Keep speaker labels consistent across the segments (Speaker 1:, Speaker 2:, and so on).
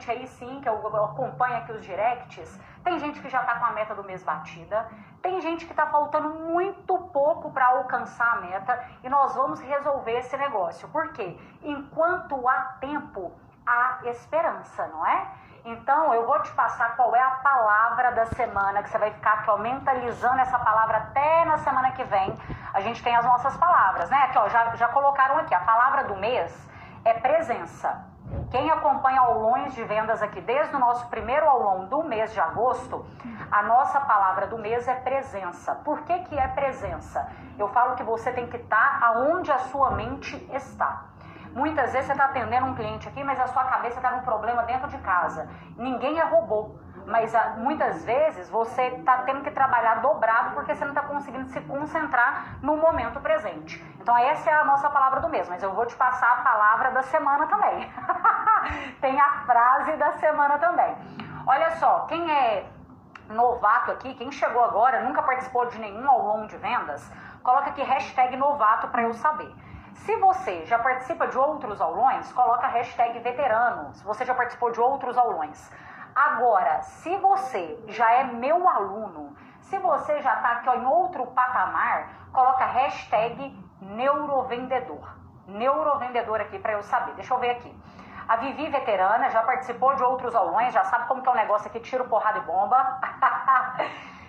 Speaker 1: aí sim, que eu acompanho aqui os directs, tem gente que já está com a meta do mês batida, tem gente que está faltando muito pouco para alcançar a meta e nós vamos resolver esse negócio. Por quê? Enquanto há tempo, há esperança, não é? Então, eu vou te passar qual é a palavra da semana, que você vai ficar aqui, ó, mentalizando essa palavra até na semana que vem. A gente tem as nossas palavras, né? Aqui, ó, já colocaram aqui, a palavra do mês é presença. Quem acompanha aulões de vendas aqui desde o nosso primeiro aulão do mês de agosto, a nossa palavra do mês é presença. Por que que é presença? Eu falo que você tem que estar aonde a sua mente está. Muitas vezes você está atendendo um cliente aqui, mas a sua cabeça está com um problema dentro de casa. Ninguém é robô, mas muitas vezes você está tendo que trabalhar dobrado porque você não está conseguindo se concentrar no momento presente. Então essa é a nossa palavra do mês, mas eu vou te passar a palavra da semana também. Tem a frase da semana também. Olha só, quem é novato aqui, quem chegou agora, nunca participou de nenhum aulão de vendas, coloca aqui hashtag novato para eu saber. Se você já participa de outros aulões, coloca hashtag veterano, se você já participou de outros aulões. Agora, se você já é meu aluno, se você já está aqui ó, em outro patamar, coloca hashtag neurovendedor. Neurovendedor aqui para eu saber. Deixa eu ver aqui. A Vivi veterana já participou de outros aulões, já sabe como que é o negócio aqui, tiro, porrada e bomba.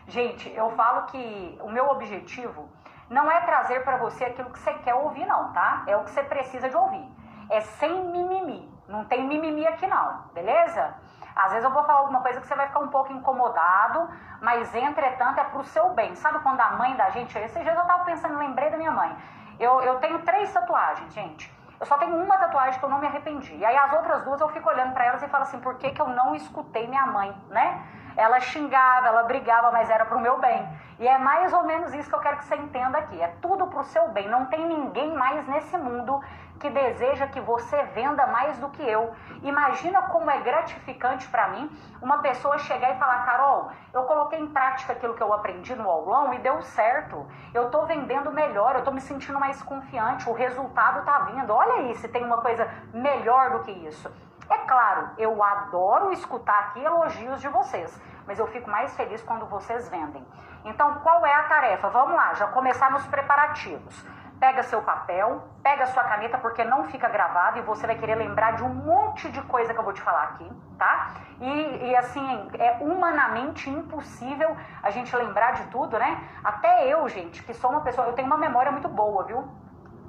Speaker 1: Gente, eu falo que o meu objetivo não é trazer para você aquilo que você quer ouvir não, tá? É o que você precisa de ouvir. É sem mimimi. Não tem mimimi aqui não, beleza? Às vezes eu vou falar alguma coisa que você vai ficar um pouco incomodado, mas entretanto é pro seu bem. Sabe quando a mãe da gente... Esses dias eu tava pensando, lembrei da minha mãe. Eu tenho 3 tatuagens, gente. Eu só tenho uma tatuagem que eu não me arrependi. E aí as outras 2 eu fico olhando pra elas e falo assim, por que que eu não escutei minha mãe, né? Ela xingava, ela brigava, mas era pro meu bem. E é mais ou menos isso que eu quero que você entenda aqui. É tudo pro seu bem. Não tem ninguém mais nesse mundo que deseja que você venda mais do que eu. Imagina como é gratificante para mim uma pessoa chegar e falar, Carol, eu coloquei em prática aquilo que eu aprendi no aulão e deu certo. Eu tô vendendo melhor, eu tô me sentindo mais confiante, o resultado tá vindo. Olha aí se tem uma coisa melhor do que isso. É claro, eu adoro escutar aqui elogios de vocês, mas eu fico mais feliz quando vocês vendem. Então, qual é a tarefa? Vamos lá, já começar nos preparativos. Pega seu papel, pega sua caneta, porque não fica gravado e você vai querer lembrar de um monte de coisa que eu vou te falar aqui, tá? E assim, é humanamente impossível a gente lembrar de tudo, né? Até eu, gente, que sou uma pessoa, eu tenho uma memória muito boa, viu?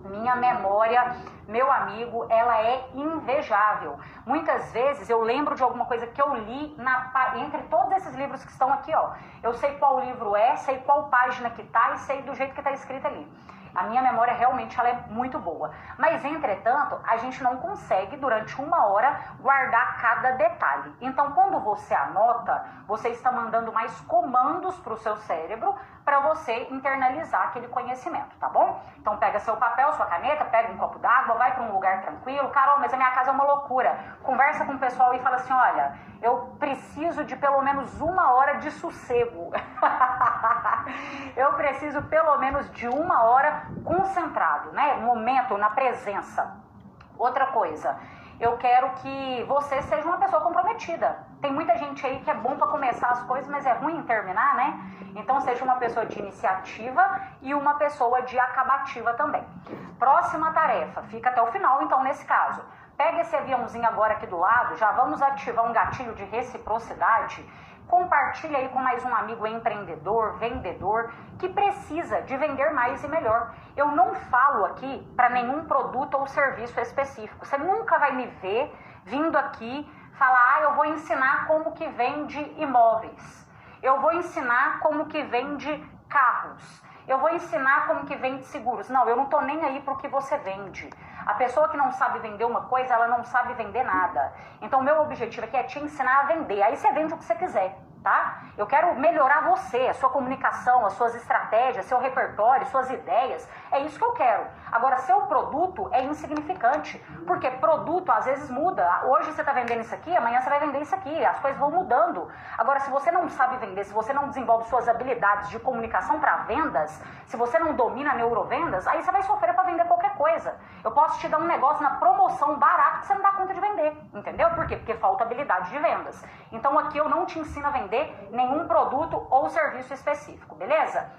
Speaker 1: Minha memória, meu amigo, ela é invejável. Muitas vezes eu lembro de alguma coisa que eu li entre todos esses livros que estão aqui, ó. Eu sei qual livro é, sei qual página que tá e sei do jeito que tá escrito ali. A minha memória realmente ela é muito boa. Mas, entretanto, a gente não consegue, durante 1 hora, guardar cada detalhe. Então, quando você anota, você está mandando mais comandos para o seu cérebro para você internalizar aquele conhecimento, tá bom? Então, pega seu papel, sua caneta, pega um copo d'água, vai para um lugar tranquilo. Carol, mas a minha casa é uma loucura. Conversa com o pessoal e fala assim, olha, eu preciso de pelo menos 1 hora de sossego. Eu preciso pelo menos de 1 hora concentrado, né? Momento, na presença. Outra coisa, eu quero que você seja uma pessoa comprometida. Tem muita gente aí que é bom para começar as coisas, mas é ruim em terminar, né? Então seja uma pessoa de iniciativa e uma pessoa de acabativa também. Próxima tarefa, fica até o final, então, nesse caso. Pega esse aviãozinho agora aqui do lado, já vamos ativar um gatilho de reciprocidade. Compartilha aí com mais um amigo empreendedor, vendedor, que precisa de vender mais e melhor. Eu não falo aqui para nenhum produto ou serviço específico. Você nunca vai me ver vindo aqui falar, eu vou ensinar como que vende imóveis. Eu vou ensinar como que vende carros. Eu vou ensinar como que vende seguros. Não, eu não tô nem aí pro que você vende. A pessoa que não sabe vender uma coisa, ela não sabe vender nada. Então, meu objetivo aqui é te ensinar a vender. Aí você vende o que você quiser, tá? Eu quero melhorar você, a sua comunicação, as suas estratégias, seu repertório, suas ideias. É isso que eu quero. Agora, seu produto é insignificante. Porque produto, às vezes, muda. Hoje você tá vendendo isso aqui, amanhã você vai vender isso aqui. As coisas vão mudando. Agora, se você não sabe vender, se você não desenvolve suas habilidades de comunicação para vendas, se você não domina neurovendas, aí você vai sofrer para vender qualquer coisa. Eu posso te dar um negócio na promoção barato que você não dá conta de vender, entendeu? Por quê? Porque falta habilidade de vendas. Então aqui eu não te ensino a vender nenhum produto ou serviço específico, beleza?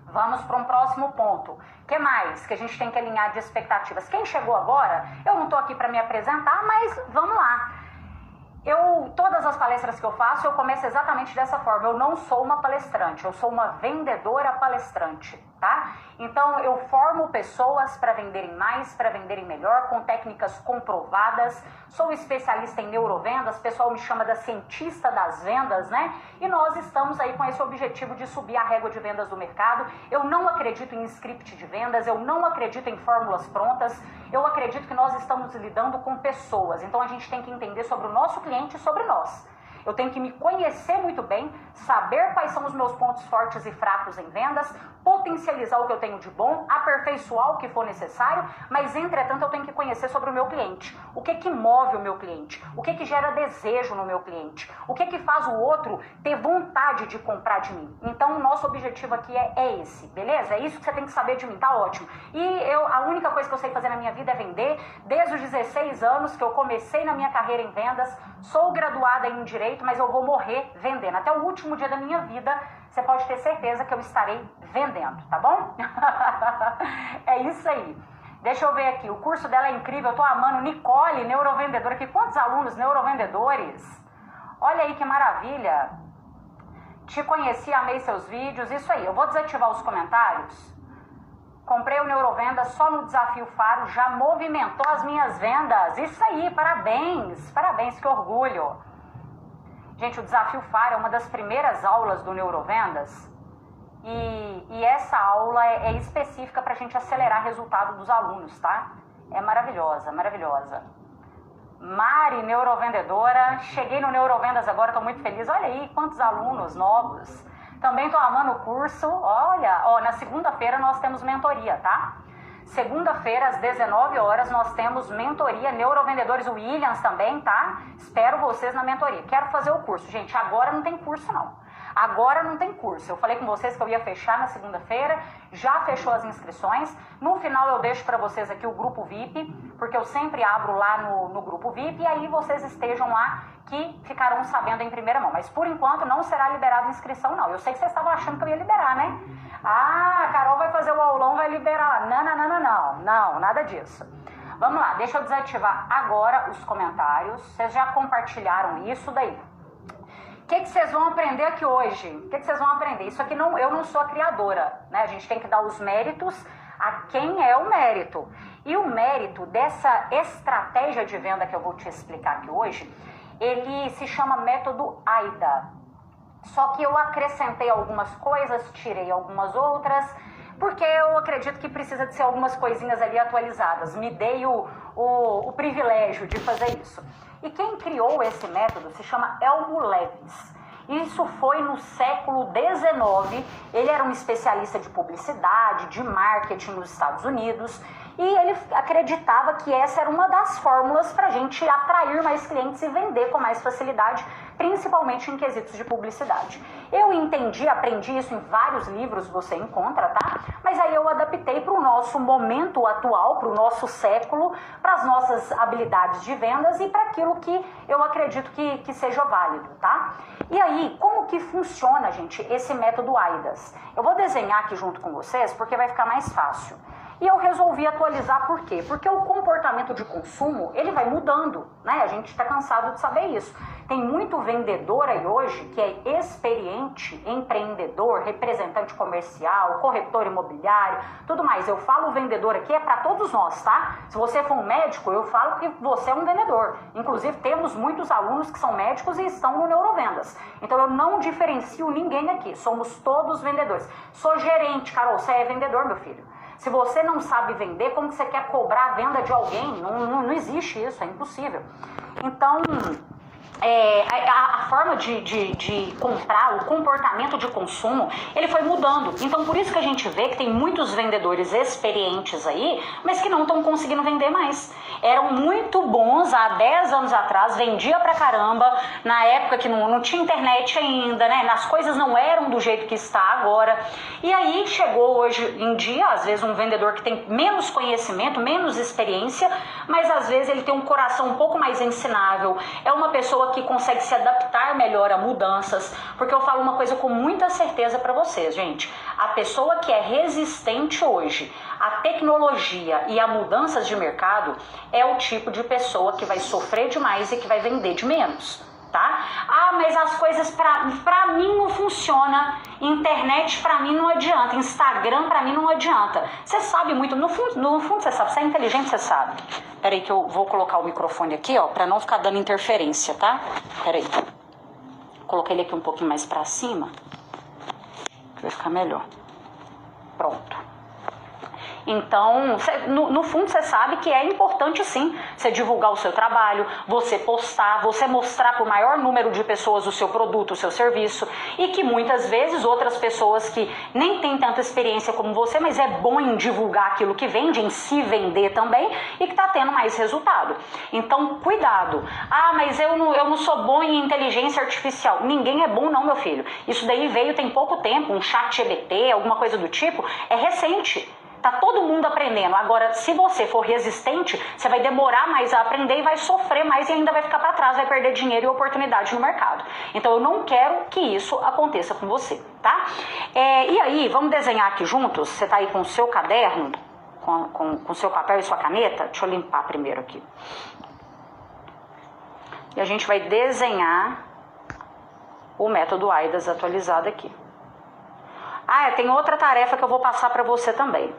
Speaker 1: Vamos para um próximo ponto. O que mais que a gente tem que alinhar de expectativas? Quem chegou agora, eu não estou aqui para me apresentar, mas vamos lá. Todas as palestras que eu faço, eu começo exatamente dessa forma. Eu não sou uma palestrante, eu sou uma vendedora palestrante, tá? Então, eu formo pessoas para venderem mais, para venderem melhor, com técnicas comprovadas. Sou especialista em neurovendas, o pessoal me chama da cientista das vendas, né? E nós estamos aí com esse objetivo de subir a régua de vendas do mercado. Eu não acredito em script de vendas, eu não acredito em fórmulas prontas. Eu acredito que nós estamos lidando com pessoas, então a gente tem que entender sobre o nosso cliente e sobre nós. Eu tenho que me conhecer muito bem, saber quais são os meus pontos fortes e fracos em vendas, potencializar o que eu tenho de bom, aperfeiçoar o que for necessário, mas entretanto eu tenho que conhecer sobre o meu cliente. O que que move o meu cliente? O que que gera desejo no meu cliente? O que que faz o outro ter vontade de comprar de mim? Então o nosso objetivo aqui é esse, beleza? É isso que você tem que saber de mim, tá ótimo. E a única coisa que eu sei fazer na minha vida é vender. Desde os 16 anos que eu comecei na minha carreira em vendas, sou graduada em Direito, mas eu vou morrer vendendo. Até o último dia da minha vida, você pode ter certeza que eu estarei vendendo, tá bom? É isso aí. Deixa eu ver aqui, o curso dela é incrível, eu tô amando. Nicole, neurovendedora aqui. Quantos alunos neurovendedores? Olha aí que maravilha. Te conheci, amei seus vídeos, isso aí. Eu vou desativar os comentários. Comprei o Neurovendas só no Desafio Faro, já movimentou as minhas vendas. Isso aí, parabéns, parabéns, que orgulho. Gente, o Desafio Faro é uma das primeiras aulas do Neurovendas e essa aula é específica para a gente acelerar o resultado dos alunos, tá? É maravilhosa, maravilhosa. Mari, neurovendedora, cheguei no Neurovendas agora, estou muito feliz. Olha aí, quantos alunos novos. Também estou amando o curso. Olha, ó, na segunda-feira nós temos mentoria, tá? Segunda-feira, às 19 horas, nós temos mentoria Neurovendedores Williams também, tá? Espero vocês na mentoria. Quero fazer o curso. Gente, agora não tem curso, não. Agora não tem curso. Eu falei com vocês que eu ia fechar na segunda-feira, já fechou as inscrições. No final eu deixo para vocês aqui o grupo VIP, porque eu sempre abro lá no grupo VIP, e aí vocês estejam lá que ficarão sabendo em primeira mão. Mas por enquanto não será liberada inscrição, não. Eu sei que vocês estavam achando que eu ia liberar, né? Ah, a Carol vai fazer o aulão, vai liberar. Não, nada disso. Vamos lá, deixa eu desativar agora os comentários. Vocês já compartilharam isso daí. O que vocês vão aprender aqui hoje? O que vocês vão aprender? Isso aqui eu não sou a criadora, né? A gente tem que dar os méritos a quem é o mérito. E o mérito dessa estratégia de venda que eu vou te explicar aqui hoje, ele se chama método AIDA. Só que eu acrescentei algumas coisas, tirei algumas outras, porque eu acredito que precisa de ser algumas coisinhas ali atualizadas. Me dei o privilégio de fazer isso. E quem criou esse método se chama Elmo Levis. Isso foi no século XIX. Ele era um especialista de publicidade, de marketing nos Estados Unidos, e ele acreditava que essa era uma das fórmulas para a gente atrair mais clientes e vender com mais facilidade, principalmente em quesitos de publicidade. Eu entendi, aprendi isso em vários livros, você encontra, tá? Mas aí eu adaptei para o nosso momento atual, para o nosso século, para as nossas habilidades de vendas e para aquilo que eu acredito que seja válido, tá? E aí, como que funciona, gente, esse método AIDAS? Eu vou desenhar aqui junto com vocês porque vai ficar mais fácil. E eu resolvi atualizar por quê? Porque o comportamento de consumo, ele vai mudando, né? A gente está cansado de saber isso. Tem muito vendedor aí hoje que é experiente, empreendedor, representante comercial, corretor imobiliário, tudo mais. Eu falo vendedor aqui é para todos nós, tá? Se você for um médico, eu falo que você é um vendedor. Inclusive, temos muitos alunos que são médicos e estão no Neurovendas. Então, eu não diferencio ninguém aqui. Somos todos vendedores. Sou gerente, Carol, você é vendedor, meu filho. Se você não sabe vender, como que você quer cobrar a venda de alguém? Não existe isso, é impossível. Então, a forma de comprar, o comportamento de consumo, ele foi mudando. Então, por isso que a gente vê que tem muitos vendedores experientes aí, mas que não estão conseguindo vender mais. Eram muito bons há 10 anos atrás, vendia pra caramba, na época que não tinha internet ainda, né? As coisas não eram do jeito que está agora. E aí chegou hoje em dia, às vezes, um vendedor que tem menos conhecimento, menos experiência, mas às vezes ele tem um coração um pouco mais ensinável, é uma pessoa que consegue se adaptar melhor a mudanças, porque eu falo uma coisa com muita certeza para vocês, gente. A pessoa que é resistente hoje à tecnologia e a mudanças de mercado é o tipo de pessoa que vai sofrer demais e que vai vender de menos, tá? Ah, mas as coisas pra mim não funciona, internet pra mim não adianta, Instagram pra mim não adianta. Você sabe muito, no fundo você sabe, você é inteligente, você sabe. Peraí que eu vou colocar o microfone aqui, ó, pra não ficar dando interferência, tá? Peraí. Coloquei ele aqui um pouquinho mais pra cima, que vai ficar melhor. Pronto. Então, no fundo, você sabe que é importante sim você divulgar o seu trabalho, você postar, você mostrar para o maior número de pessoas o seu produto, o seu serviço, e que muitas vezes outras pessoas que nem têm tanta experiência como você, mas é bom em divulgar aquilo que vende, em se vender também, e que está tendo mais resultado. Então, cuidado. Ah, mas eu não sou bom em inteligência artificial. Ninguém é bom não, meu filho. Isso daí veio tem pouco tempo, um ChatGPT, alguma coisa do tipo, é recente. Tá todo mundo aprendendo. Agora, se você for resistente, você vai demorar mais a aprender e vai sofrer mais e ainda vai ficar para trás, vai perder dinheiro e oportunidade no mercado. Então, eu não quero que isso aconteça com você, tá? E aí, vamos desenhar aqui juntos? Você tá aí com o seu caderno, com o seu papel e sua caneta? Deixa eu limpar primeiro aqui. E a gente vai desenhar o método AIDAS atualizado aqui. Ah, tem outra tarefa que eu vou passar para você também.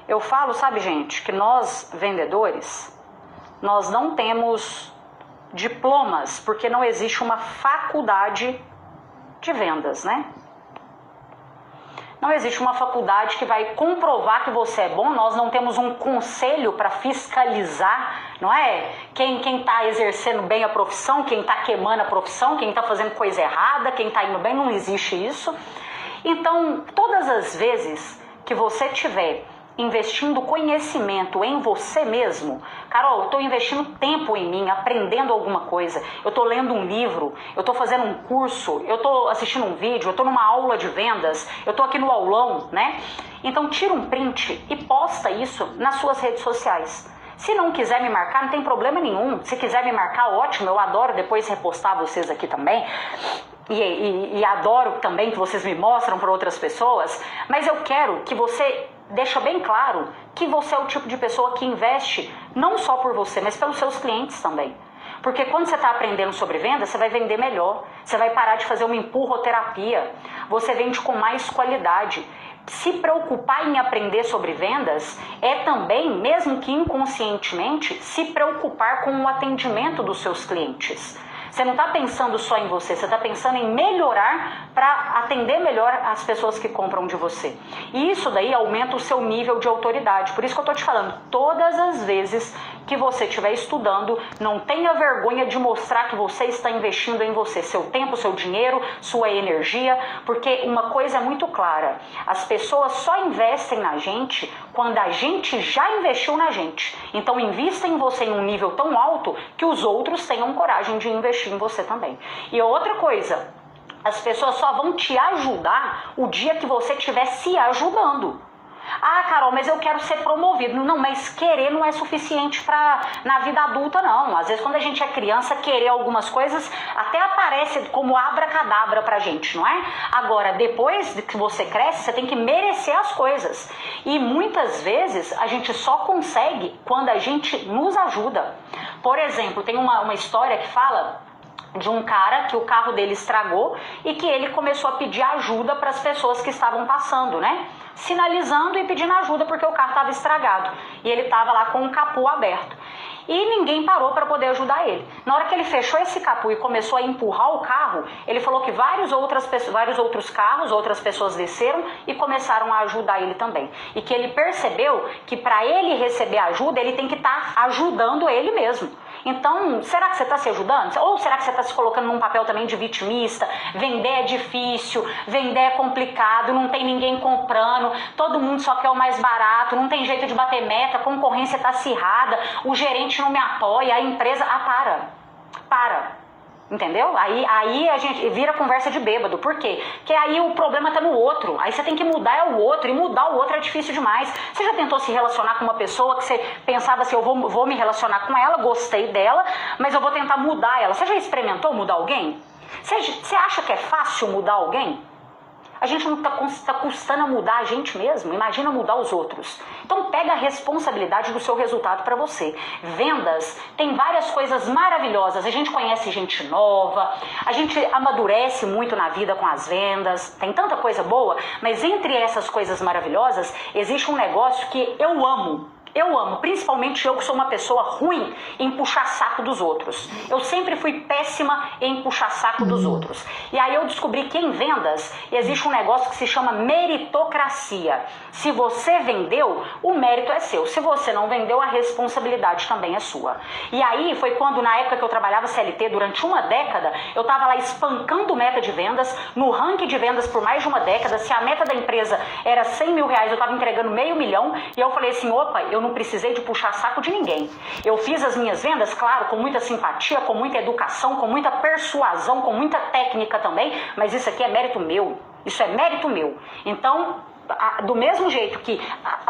Speaker 1: Eu falo, sabe, gente, que nós, vendedores, nós não temos diplomas, porque não existe uma faculdade de vendas, né? Não existe uma faculdade que vai comprovar que você é bom, nós não temos um conselho para fiscalizar, não é? Quem está exercendo bem a profissão, quem está queimando a profissão, quem está fazendo coisa errada, quem está indo bem, não existe isso. Então, todas as vezes que você tiver investindo conhecimento em você mesmo, Carol, eu estou investindo tempo em mim, aprendendo alguma coisa, eu estou lendo um livro, eu estou fazendo um curso, eu estou assistindo um vídeo, eu estou numa aula de vendas, eu estou aqui no aulão, né? Então, tira um print e posta isso nas suas redes sociais. Se não quiser me marcar, não tem problema nenhum. Se quiser me marcar, ótimo, eu adoro depois repostar vocês aqui também. E adoro também que vocês me mostram para outras pessoas, mas eu quero que você deixe bem claro que você é o tipo de pessoa que investe não só por você, mas pelos seus clientes também. Porque quando você está aprendendo sobre venda, você vai vender melhor, você vai parar de fazer uma empurroterapia, você vende com mais qualidade. Se preocupar em aprender sobre vendas é também, mesmo que inconscientemente, se preocupar com o atendimento dos seus clientes. Você não está pensando só em você, você está pensando em melhorar para atender melhor as pessoas que compram de você. E isso daí aumenta o seu nível de autoridade. Por isso que eu estou te falando, todas as vezes que você estiver estudando, não tenha vergonha de mostrar que você está investindo em você, seu tempo, seu dinheiro, sua energia, porque uma coisa é muito clara, as pessoas só investem na gente quando a gente já investiu na gente. Então invista em você em um nível tão alto que os outros tenham coragem de investir em você também. E outra coisa, as pessoas só vão te ajudar o dia que você estiver se ajudando. Ah, Carol, mas eu quero ser promovido. Não, mas querer não é suficiente na vida adulta, não. Às vezes, quando a gente é criança, querer algumas coisas até aparece como abracadabra pra gente, não é? Agora, depois que você cresce, você tem que merecer as coisas. E muitas vezes, a gente só consegue quando a gente nos ajuda. Por exemplo, tem uma história que fala de um cara que o carro dele estragou e que ele começou a pedir ajuda para as pessoas que estavam passando, né? Sinalizando e pedindo ajuda porque o carro estava estragado e ele estava lá com o capô aberto. E ninguém parou para poder ajudar ele. Na hora que ele fechou esse capô e começou a empurrar o carro, ele falou que vários outros carros, outras pessoas desceram e começaram a ajudar ele também. E que ele percebeu que para ele receber ajuda, ele tem que estar ajudando ele mesmo. Então, será que você está se ajudando? Ou será que você está se colocando num papel também de vitimista? Vender é difícil, vender é complicado, não tem ninguém comprando, todo mundo só quer o mais barato, não tem jeito de bater meta, a concorrência está acirrada, o gerente não me apoia, a empresa... para. Entendeu? Aí a gente vira conversa de bêbado. Por quê? Porque aí o problema tá no outro. Aí você tem que mudar o outro. E mudar o outro é difícil demais. Você já tentou se relacionar com uma pessoa que você pensava assim, eu vou me relacionar com ela, gostei dela, mas eu vou tentar mudar ela. Você já experimentou mudar alguém? Você acha que é fácil mudar alguém? A gente não está custando a mudar a gente mesmo, imagina mudar os outros. Então pega a responsabilidade do seu resultado para você. Vendas tem várias coisas maravilhosas, a gente conhece gente nova, a gente amadurece muito na vida com as vendas, tem tanta coisa boa, mas entre essas coisas maravilhosas existe um negócio que eu amo. Eu amo, principalmente eu que sou uma pessoa ruim em puxar saco dos outros. Eu sempre fui péssima em puxar saco dos outros. E aí eu descobri que em vendas existe um negócio que se chama meritocracia. Se você vendeu, o mérito é seu. Se você não vendeu, a responsabilidade também é sua. E aí foi quando, na época que eu trabalhava CLT durante uma década, eu estava lá espancando meta de vendas, no ranking de vendas por mais de uma década. Se a meta da empresa era 100 mil reais, eu estava entregando R$500 mil. E eu falei assim, opa, eu não precisei de puxar saco de ninguém. Eu fiz as minhas vendas, claro, com muita simpatia, com muita educação, com muita persuasão, com muita técnica também, mas isso aqui é mérito meu. Isso é mérito meu. Então, do mesmo jeito que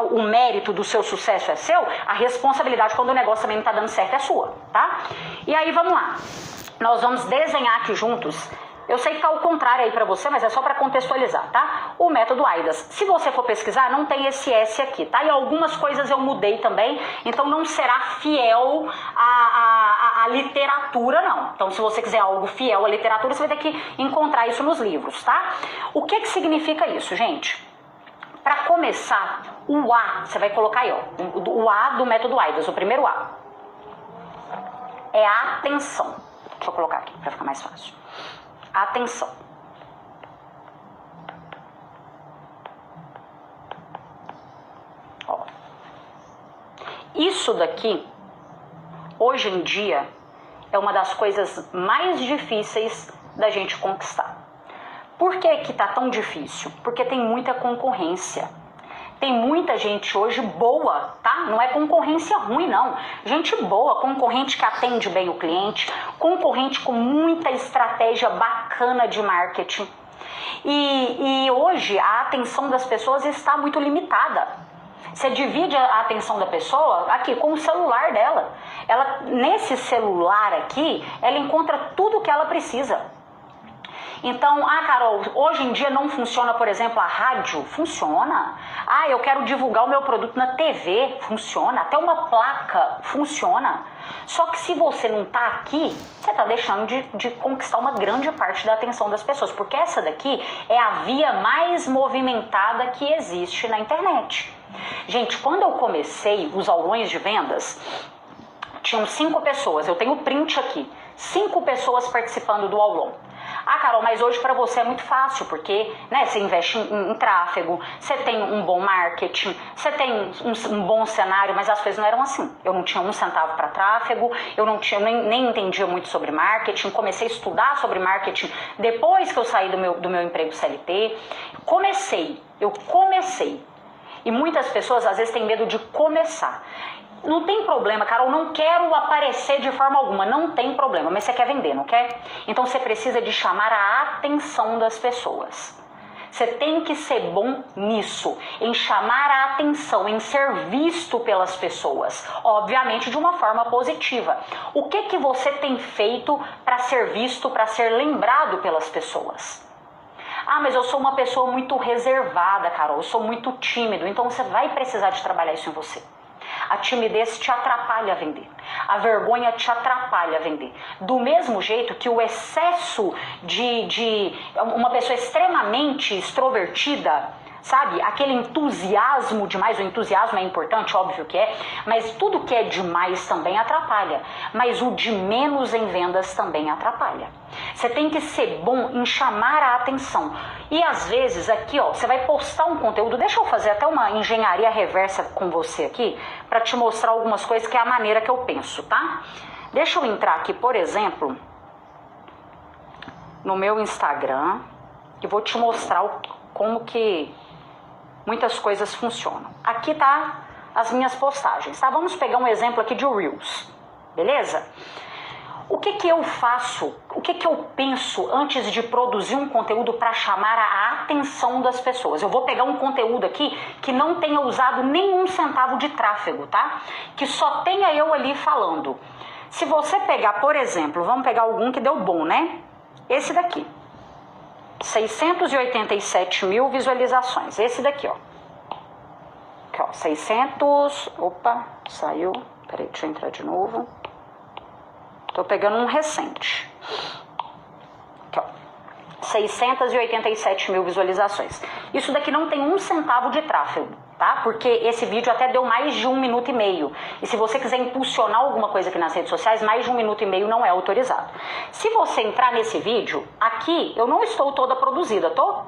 Speaker 1: o mérito do seu sucesso é seu, a responsabilidade quando o negócio também não está dando certo é sua, tá? E aí, vamos lá. Nós vamos desenhar aqui juntos. Eu sei que tá ao contrário aí pra você, mas é só pra contextualizar, tá? O método AIDAS. Se você for pesquisar, não tem esse S aqui, tá? E algumas coisas eu mudei também, então não será fiel à literatura, não. Então, se você quiser algo fiel à literatura, você vai ter que encontrar isso nos livros, tá? O que significa isso, gente? Pra começar, o A, você vai colocar aí, ó, o A do método AIDAS, o primeiro A. É a atenção. Deixa eu colocar aqui pra ficar mais fácil. Atenção. Ó. Isso daqui, hoje em dia, é uma das coisas mais difíceis da gente conquistar. Por que que tá tão difícil? Porque tem muita concorrência. Tem muita gente hoje boa, tá? Não é concorrência ruim, não. Gente boa, concorrente que atende bem o cliente, concorrente com muita estratégia bacana de marketing. E hoje a atenção das pessoas está muito limitada. Você divide a atenção da pessoa aqui com o celular dela. Ela, nesse celular aqui, ela encontra tudo o que ela precisa. Então, Carol, hoje em dia não funciona, por exemplo, a rádio? Funciona. Eu quero divulgar o meu produto na TV? Funciona. Até uma placa funciona. Só que se você não está aqui, você está deixando de conquistar uma grande parte da atenção das pessoas, porque essa daqui é a via mais movimentada que existe na internet. Gente, quando eu comecei os aulões de vendas, tinham 5 pessoas, eu tenho o print aqui, 5 pessoas participando do aulão. Carol, mas hoje para você é muito fácil, porque você investe em tráfego, você tem um bom marketing, você tem um bom cenário, mas as coisas não eram assim. Eu não tinha 1 centavo para tráfego, eu nem entendia muito sobre marketing, comecei a estudar sobre marketing depois que eu saí do meu emprego CLT. Eu comecei. E muitas pessoas às vezes têm medo de começar. Não tem problema, Carol, não quero aparecer de forma alguma, não tem problema, mas você quer vender, não quer? Então você precisa de chamar a atenção das pessoas. Você tem que ser bom nisso, em chamar a atenção, em ser visto pelas pessoas, obviamente de uma forma positiva. O que você tem feito para ser visto, para ser lembrado pelas pessoas? Mas eu sou uma pessoa muito reservada, Carol, eu sou muito tímido, então você vai precisar de trabalhar isso em você. A timidez te atrapalha a vender. A vergonha te atrapalha a vender. Do mesmo jeito que o excesso de uma pessoa extremamente extrovertida, sabe? Aquele entusiasmo demais, o entusiasmo é importante, óbvio que é, mas tudo que é demais também atrapalha. Mas o de menos em vendas também atrapalha. Você tem que ser bom em chamar a atenção. E às vezes aqui, ó, você vai postar um conteúdo, deixa eu fazer até uma engenharia reversa com você aqui, para te mostrar algumas coisas que é a maneira que eu penso, tá? Deixa eu entrar aqui, por exemplo, no meu Instagram e vou te mostrar como que muitas coisas funcionam. Aqui tá as minhas postagens, tá? Vamos pegar um exemplo aqui de Reels, beleza? O que que eu faço, o que que eu penso antes de produzir um conteúdo para chamar a atenção das pessoas? Eu vou pegar um conteúdo aqui que não tenha usado nenhum centavo de tráfego, tá? Que só tenha eu ali falando. Se você pegar, por exemplo, vamos pegar algum que deu bom, né? Esse daqui. 687 mil visualizações. Esse daqui, ó. Aqui, ó. 600... Opa, saiu. Peraí, deixa eu entrar de novo. Tô pegando um recente. Aqui, ó. 687 mil visualizações. Isso daqui não tem um centavo de tráfego, tá? Porque esse vídeo até deu mais de 1 minuto e meio. E se você quiser impulsionar alguma coisa aqui nas redes sociais, mais de 1 minuto e meio não é autorizado. Se você entrar nesse vídeo, aqui eu não estou toda produzida, tô?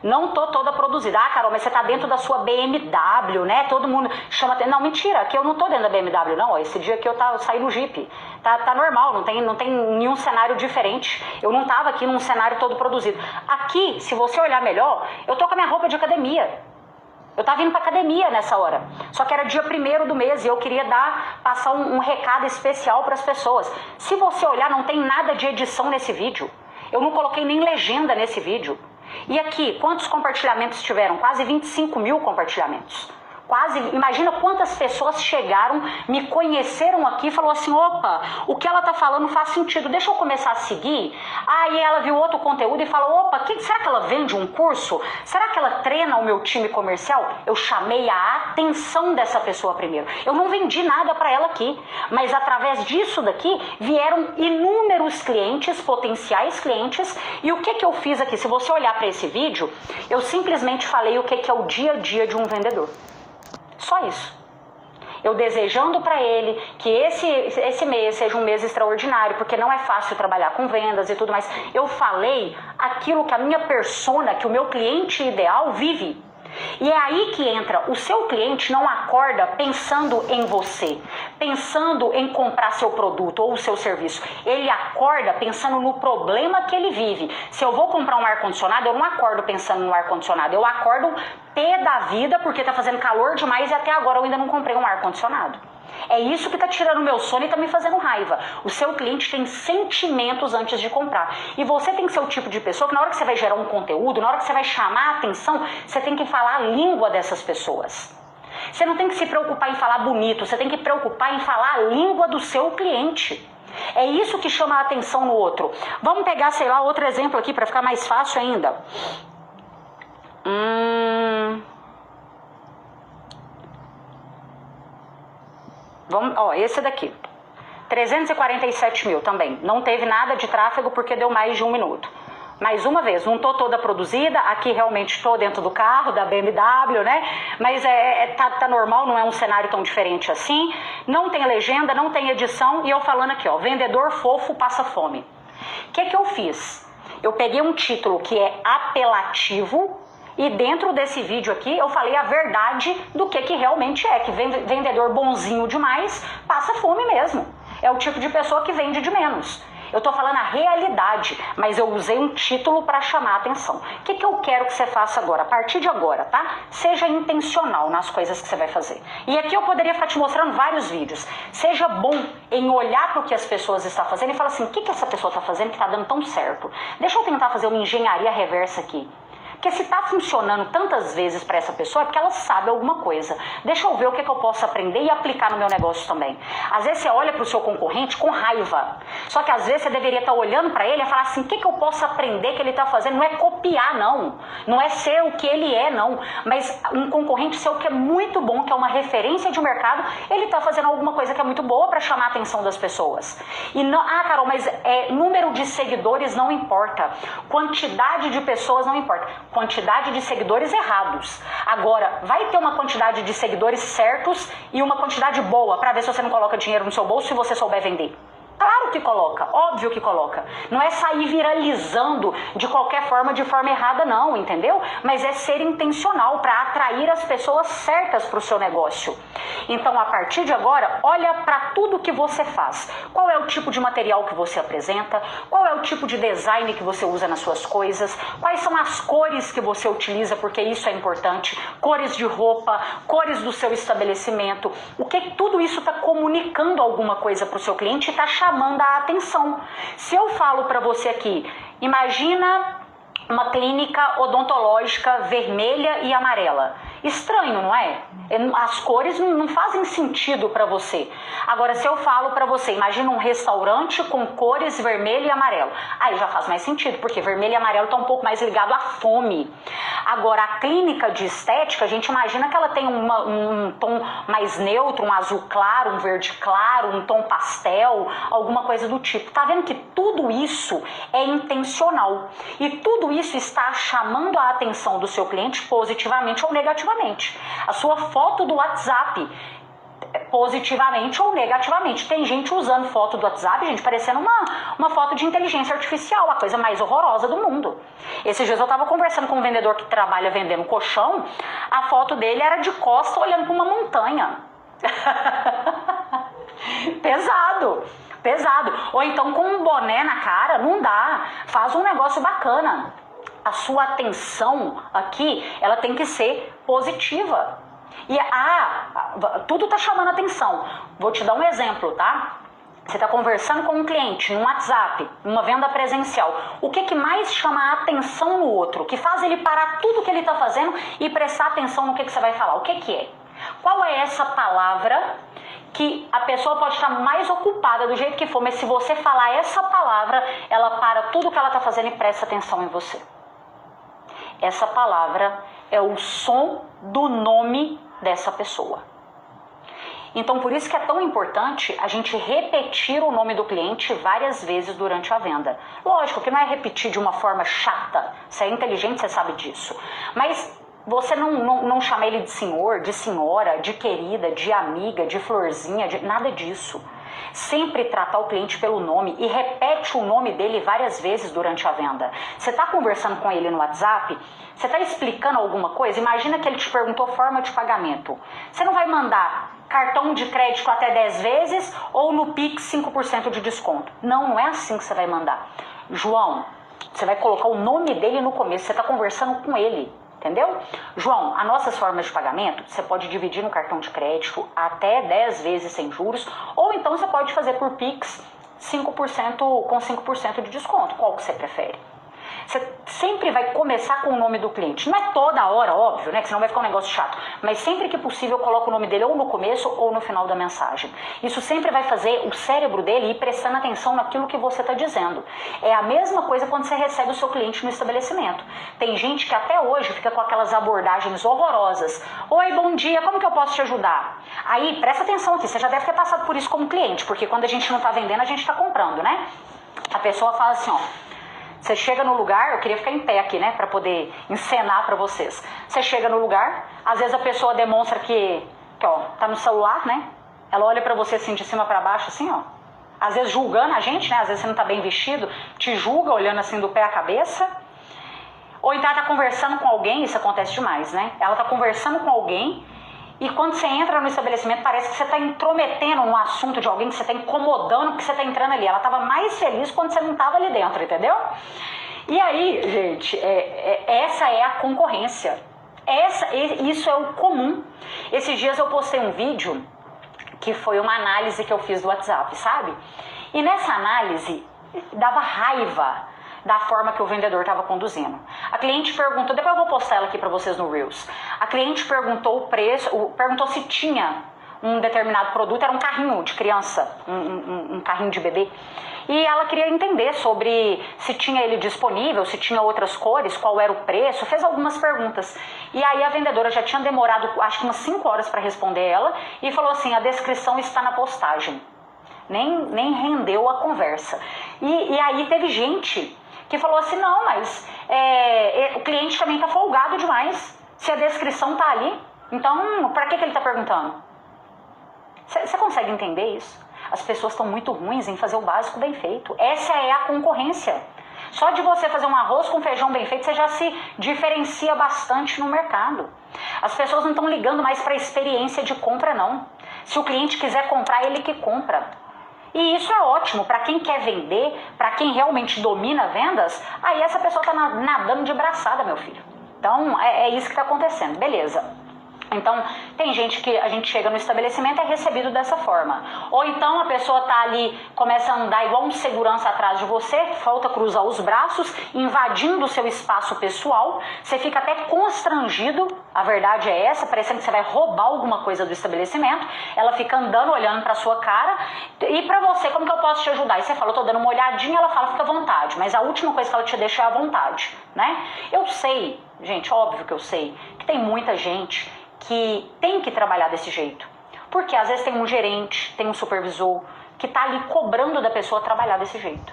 Speaker 1: Não tô toda produzida. Ah, Carol, mas você tá dentro da sua BMW, né? Todo mundo chama... Não, mentira, aqui eu não tô dentro da BMW, não. Esse dia aqui eu saí no Jeep. Tá normal, não tem nenhum cenário diferente. Eu não tava aqui num cenário todo produzido. Aqui, se você olhar melhor, eu tô com a minha roupa de academia. Eu tava indo pra academia nessa hora. Só que era dia 1º do mês e eu queria passar um recado especial para as pessoas. Se você olhar, não tem nada de edição nesse vídeo. Eu não coloquei nem legenda nesse vídeo. E aqui, quantos compartilhamentos tiveram? Quase 25 mil compartilhamentos. Quase, imagina quantas pessoas chegaram, me conheceram aqui e falou assim, opa, o que ela tá falando faz sentido, deixa eu começar a seguir. Aí ela viu outro conteúdo e falou, opa, será que ela vende um curso? Será que ela treina o meu time comercial? Eu chamei a atenção dessa pessoa primeiro. Eu não vendi nada para ela aqui, mas através disso daqui vieram inúmeros clientes, potenciais clientes. E o que que eu fiz aqui? Se você olhar para esse vídeo, eu simplesmente falei o que que é o dia a dia de um vendedor. Só isso. Eu desejando para ele que esse mês seja um mês extraordinário, porque não é fácil trabalhar com vendas e tudo mais. Eu falei aquilo que a minha persona, que o meu cliente ideal vive. E é aí que entra, o seu cliente não acorda pensando em você, pensando em comprar seu produto ou o seu serviço. Ele acorda pensando no problema que ele vive. Se eu vou comprar um ar-condicionado, eu não acordo pensando no ar-condicionado, eu acordo pé da vida porque tá fazendo calor demais e até agora eu ainda não comprei um ar-condicionado. É isso que tá tirando o meu sono e tá me fazendo raiva. O seu cliente tem sentimentos antes de comprar. E você tem que ser o tipo de pessoa que na hora que você vai gerar um conteúdo, na hora que você vai chamar a atenção, você tem que falar a língua dessas pessoas. Você não tem que se preocupar em falar bonito, você tem que preocupar em falar a língua do seu cliente. É isso que chama a atenção no outro. Vamos pegar, sei lá, outro exemplo aqui para ficar mais fácil ainda. Vamos, ó, esse daqui, 347 mil também, não teve nada de tráfego porque deu mais de 1 minuto. Mais uma vez, não tô toda produzida, aqui realmente estou dentro do carro, da BMW, né? Mas tá normal, não é um cenário tão diferente assim. Não tem legenda, não tem edição e eu falando aqui, ó, vendedor fofo passa fome. O que eu fiz? Eu peguei um título que é apelativo. E dentro desse vídeo aqui eu falei a verdade do que realmente é, que vendedor bonzinho demais passa fome mesmo. É o tipo de pessoa que vende de menos. Eu tô falando a realidade, mas eu usei um título para chamar a atenção. O que eu quero que você faça agora? A partir de agora, tá? Seja intencional nas coisas que você vai fazer. E aqui eu poderia ficar te mostrando vários vídeos. Seja bom em olhar para o que as pessoas estão fazendo e falar assim, o que essa pessoa está fazendo que está dando tão certo? Deixa eu tentar fazer uma engenharia reversa aqui. Porque se está funcionando tantas vezes para essa pessoa é porque ela sabe alguma coisa. Deixa eu ver o que eu posso aprender e aplicar no meu negócio também. Às vezes você olha para o seu concorrente com raiva. Só que às vezes você deveria estar olhando para ele e falar assim, o que eu posso aprender que ele está fazendo? Não é copiar, não. Não é ser o que ele é, não. Mas um concorrente seu que é muito bom, que é uma referência de mercado, ele está fazendo alguma coisa que é muito boa para chamar a atenção das pessoas. E não, Carol, mas número de seguidores não importa. Quantidade de pessoas não importa. Quantidade de seguidores errados. Agora, vai ter uma quantidade de seguidores certos e uma quantidade boa para ver se você não coloca dinheiro no seu bolso se você souber vender. Claro que coloca, óbvio que coloca. Não é sair viralizando de qualquer forma, de forma errada não, entendeu? Mas é ser intencional para atrair as pessoas certas para o seu negócio. Então, a partir de agora, olha para tudo que você faz. Qual é o tipo de material que você apresenta? Qual é o tipo de design que você usa nas suas coisas? Quais são as cores que você utiliza, porque isso é importante? Cores de roupa, cores do seu estabelecimento. O que tudo isso está comunicando alguma coisa para o seu cliente e está chamando a atenção. Se eu falo para você aqui, imagina uma clínica odontológica vermelha e amarela. Estranho, não é? As cores não fazem sentido para você. Agora, se eu falo para você, imagina um restaurante com cores vermelho e amarelo. Aí já faz mais sentido, porque vermelho e amarelo tá um pouco mais ligado à fome. Agora, a clínica de estética, a gente imagina que ela tem um tom mais neutro, um azul claro, um verde claro, um tom pastel, alguma coisa do tipo. Tá vendo que tudo isso é intencional. E tudo isso está chamando a atenção do seu cliente positivamente ou negativamente. A sua foto do WhatsApp, positivamente ou negativamente. Tem gente usando foto do WhatsApp, gente, parecendo uma foto de inteligência artificial, a coisa mais horrorosa do mundo. Esses dias eu estava conversando com um vendedor que trabalha vendendo colchão, a foto dele era de costa olhando para uma montanha. Pesado. Ou então com um boné na cara, não dá. Faz um negócio bacana. A sua atenção aqui, ela tem que ser positiva. E tudo tá chamando atenção. Vou te dar um exemplo, tá? Você está conversando com um cliente no WhatsApp, numa venda presencial. O que mais chama a atenção no outro? Que faz ele parar tudo que ele está fazendo e prestar atenção no que você vai falar? O que é? Qual é essa palavra que a pessoa pode estar mais ocupada do jeito que for, mas se você falar essa palavra, ela para tudo que ela está fazendo e presta atenção em você? Essa palavra é o som do nome dessa pessoa. Então, por isso que é tão importante a gente repetir o nome do cliente várias vezes durante a venda. Lógico que não é repetir de uma forma chata. Você é inteligente, você sabe disso. Mas você não chama ele de senhor, de senhora, de querida, de amiga, de florzinha, nada disso. Sempre tratar o cliente pelo nome e repete o nome dele várias vezes durante a venda. Você está conversando com ele no WhatsApp, você está explicando alguma coisa, imagina que ele te perguntou forma de pagamento. Você não vai mandar cartão de crédito até 10 vezes ou no Pix 5% de desconto. Não é assim que você vai mandar. João, você vai colocar o nome dele no começo, você está conversando com ele. Entendeu? João, as nossas formas de pagamento, você pode dividir no cartão de crédito até 10 vezes sem juros, ou então você pode fazer por Pix 5% com 5% de desconto. Qual que você prefere? Você sempre vai começar com o nome do cliente. Não é toda hora, óbvio, né? Que senão vai ficar um negócio chato. Mas sempre que possível, coloca o nome dele ou no começo ou no final da mensagem. Isso sempre vai fazer o cérebro dele ir prestando atenção naquilo que você está dizendo. É a mesma coisa quando você recebe o seu cliente no estabelecimento. Tem gente que até hoje fica com aquelas abordagens horrorosas. Oi, bom dia, como que eu posso te ajudar? Aí, presta atenção aqui, você já deve ter passado por isso como cliente, porque quando a gente não está vendendo, a gente está comprando, né? A pessoa fala assim, ó. Você chega no lugar, eu queria ficar em pé aqui, né, para poder encenar para vocês. Você chega no lugar, às vezes a pessoa demonstra que ó, tá no celular, né? Ela olha para você assim de cima para baixo, assim, ó. Às vezes julgando a gente, né? Às vezes você não tá bem vestido, te julga olhando assim do pé à cabeça. Ou então ela tá conversando com alguém, isso acontece demais, né? Ela tá conversando com alguém e quando você entra no estabelecimento parece que você está intrometendo no assunto de alguém, que você está incomodando porque você está entrando ali. Ela estava mais feliz quando você não estava ali dentro, entendeu? E aí, gente, essa é a concorrência. Isso é o comum. Esses dias eu postei um vídeo que foi uma análise que eu fiz do WhatsApp, sabe? E nessa análise dava raiva da forma que o vendedor estava conduzindo. A cliente perguntou, depois eu vou postar ela aqui para vocês no Reels. A cliente perguntou o preço, perguntou se tinha um determinado produto, era um carrinho de criança, um carrinho de bebê. E ela queria entender sobre se tinha ele disponível, se tinha outras cores, qual era o preço, fez algumas perguntas. E aí a vendedora já tinha demorado, acho que umas 5 horas para responder ela, e falou assim, a descrição está na postagem. Nem rendeu a conversa. E aí teve gente que falou assim, não, mas o cliente também está folgado demais, se a descrição está ali, então para que ele está perguntando? Você consegue entender isso? As pessoas estão muito ruins em fazer o básico bem feito. Essa é a concorrência. Só de você fazer um arroz com feijão bem feito, você já se diferencia bastante no mercado. As pessoas não estão ligando mais para a experiência de compra, não. Se o cliente quiser comprar, ele que compra. E isso é ótimo para quem quer vender, para quem realmente domina vendas, aí essa pessoa está nadando de braçada, meu filho. Então, é isso que está acontecendo. Beleza. Então, tem gente que a gente chega no estabelecimento e é recebido dessa forma. Ou então a pessoa tá ali, começa a andar igual um segurança atrás de você, falta cruzar os braços, invadindo o seu espaço pessoal, você fica até constrangido, a verdade é essa, parecendo que você vai roubar alguma coisa do estabelecimento, ela fica andando, olhando pra sua cara, e pra você, como que eu posso te ajudar? E você fala, eu tô dando uma olhadinha, ela fala, fica à vontade, mas a última coisa que ela te deixa é à vontade, né? Eu sei, gente, óbvio que eu sei, que tem muita gente que tem que trabalhar desse jeito. Porque às vezes tem um gerente, tem um supervisor, que está ali cobrando da pessoa trabalhar desse jeito.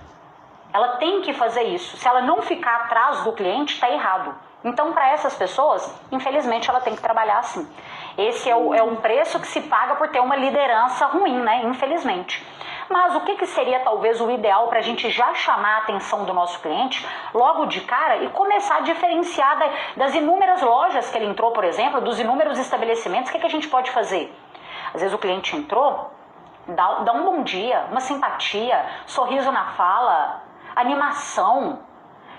Speaker 1: Ela tem que fazer isso. Se ela não ficar atrás do cliente, está errado. Então, para essas pessoas, infelizmente, ela tem que trabalhar assim. Esse é o preço que se paga por ter uma liderança ruim, né? Infelizmente. Mas o que seria talvez o ideal para a gente já chamar a atenção do nosso cliente logo de cara e começar a diferenciar das inúmeras lojas que ele entrou, por exemplo, dos inúmeros estabelecimentos? O que a gente pode fazer? Às vezes o cliente entrou, dá um bom dia, uma simpatia, sorriso na fala, animação.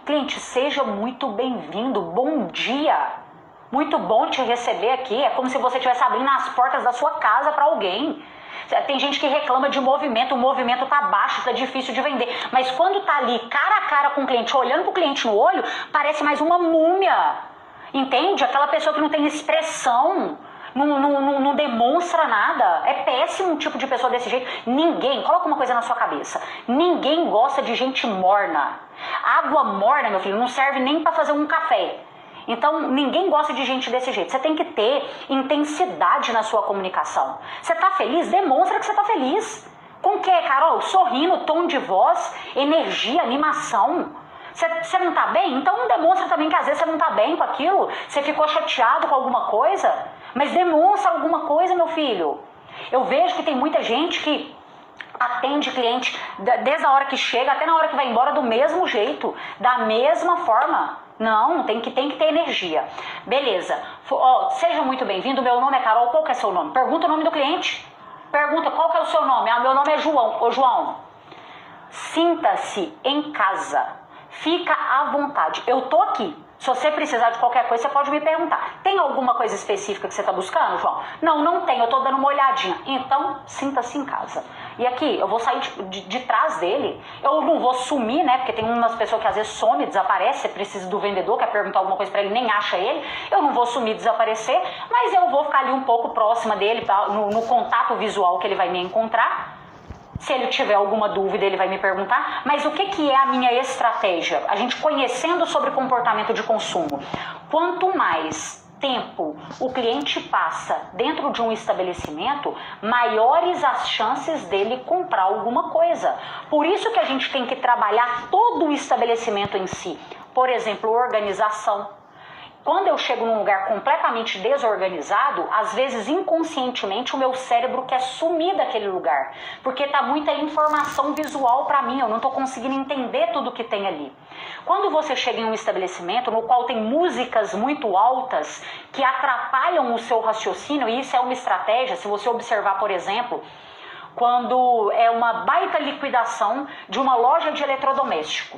Speaker 1: Cliente, seja muito bem-vindo, bom dia. Muito bom te receber aqui. É como se você estivesse abrindo as portas da sua casa para alguém. Tem gente que reclama de movimento, o movimento tá baixo, tá difícil de vender. Mas quando tá ali cara a cara com o cliente, olhando pro cliente no olho, parece mais uma múmia. Entende? Aquela pessoa que não tem expressão, não demonstra nada. É péssimo um tipo de pessoa desse jeito. Ninguém, coloca uma coisa na sua cabeça, ninguém gosta de gente morna. Água morna, meu filho, não serve nem para fazer um café. Então, ninguém gosta de gente desse jeito. Você tem que ter intensidade na sua comunicação. Você tá feliz? Demonstra que você tá feliz. Com o que, Carol? Sorrindo, tom de voz, energia, animação. Você não tá bem? Então demonstra também que às vezes você não tá bem com aquilo. Você ficou chateado com alguma coisa. Mas demonstra alguma coisa, meu filho. Eu vejo que tem muita gente que atende cliente desde a hora que chega até na hora que vai embora do mesmo jeito, da mesma forma. Não, tem que ter energia. Beleza. Seja muito bem-vindo, meu nome é Carol, qual que é seu nome? Pergunta o nome do cliente. Pergunta qual que é o seu nome. Ah, meu nome é João. Ô João, sinta-se em casa. Fica à vontade. Eu tô aqui. Se você precisar de qualquer coisa, você pode me perguntar. Tem alguma coisa específica que você está buscando, João? Não tem, eu estou dando uma olhadinha. Então, sinta-se em casa. E aqui, eu vou sair de trás dele. Eu não vou sumir, né? Porque tem umas pessoas que às vezes some, desaparece. Você precisa do vendedor, quer perguntar alguma coisa para ele, nem acha ele. Eu não vou sumir, desaparecer, mas eu vou ficar ali um pouco próxima dele, no contato visual que ele vai me encontrar. Se ele tiver alguma dúvida, ele vai me perguntar. Mas o que é a minha estratégia? A gente conhecendo sobre comportamento de consumo. Quanto mais tempo o cliente passa dentro de um estabelecimento, maiores as chances dele comprar alguma coisa. Por isso que a gente tem que trabalhar todo o estabelecimento em si. Por exemplo, organização. Quando eu chego num lugar completamente desorganizado, às vezes inconscientemente o meu cérebro quer sumir daquele lugar, porque tá muita informação visual para mim, eu não tô conseguindo entender tudo que tem ali. Quando você chega em um estabelecimento no qual tem músicas muito altas que atrapalham o seu raciocínio, e isso é uma estratégia, se você observar, por exemplo, quando é uma baita liquidação de uma loja de eletrodoméstico.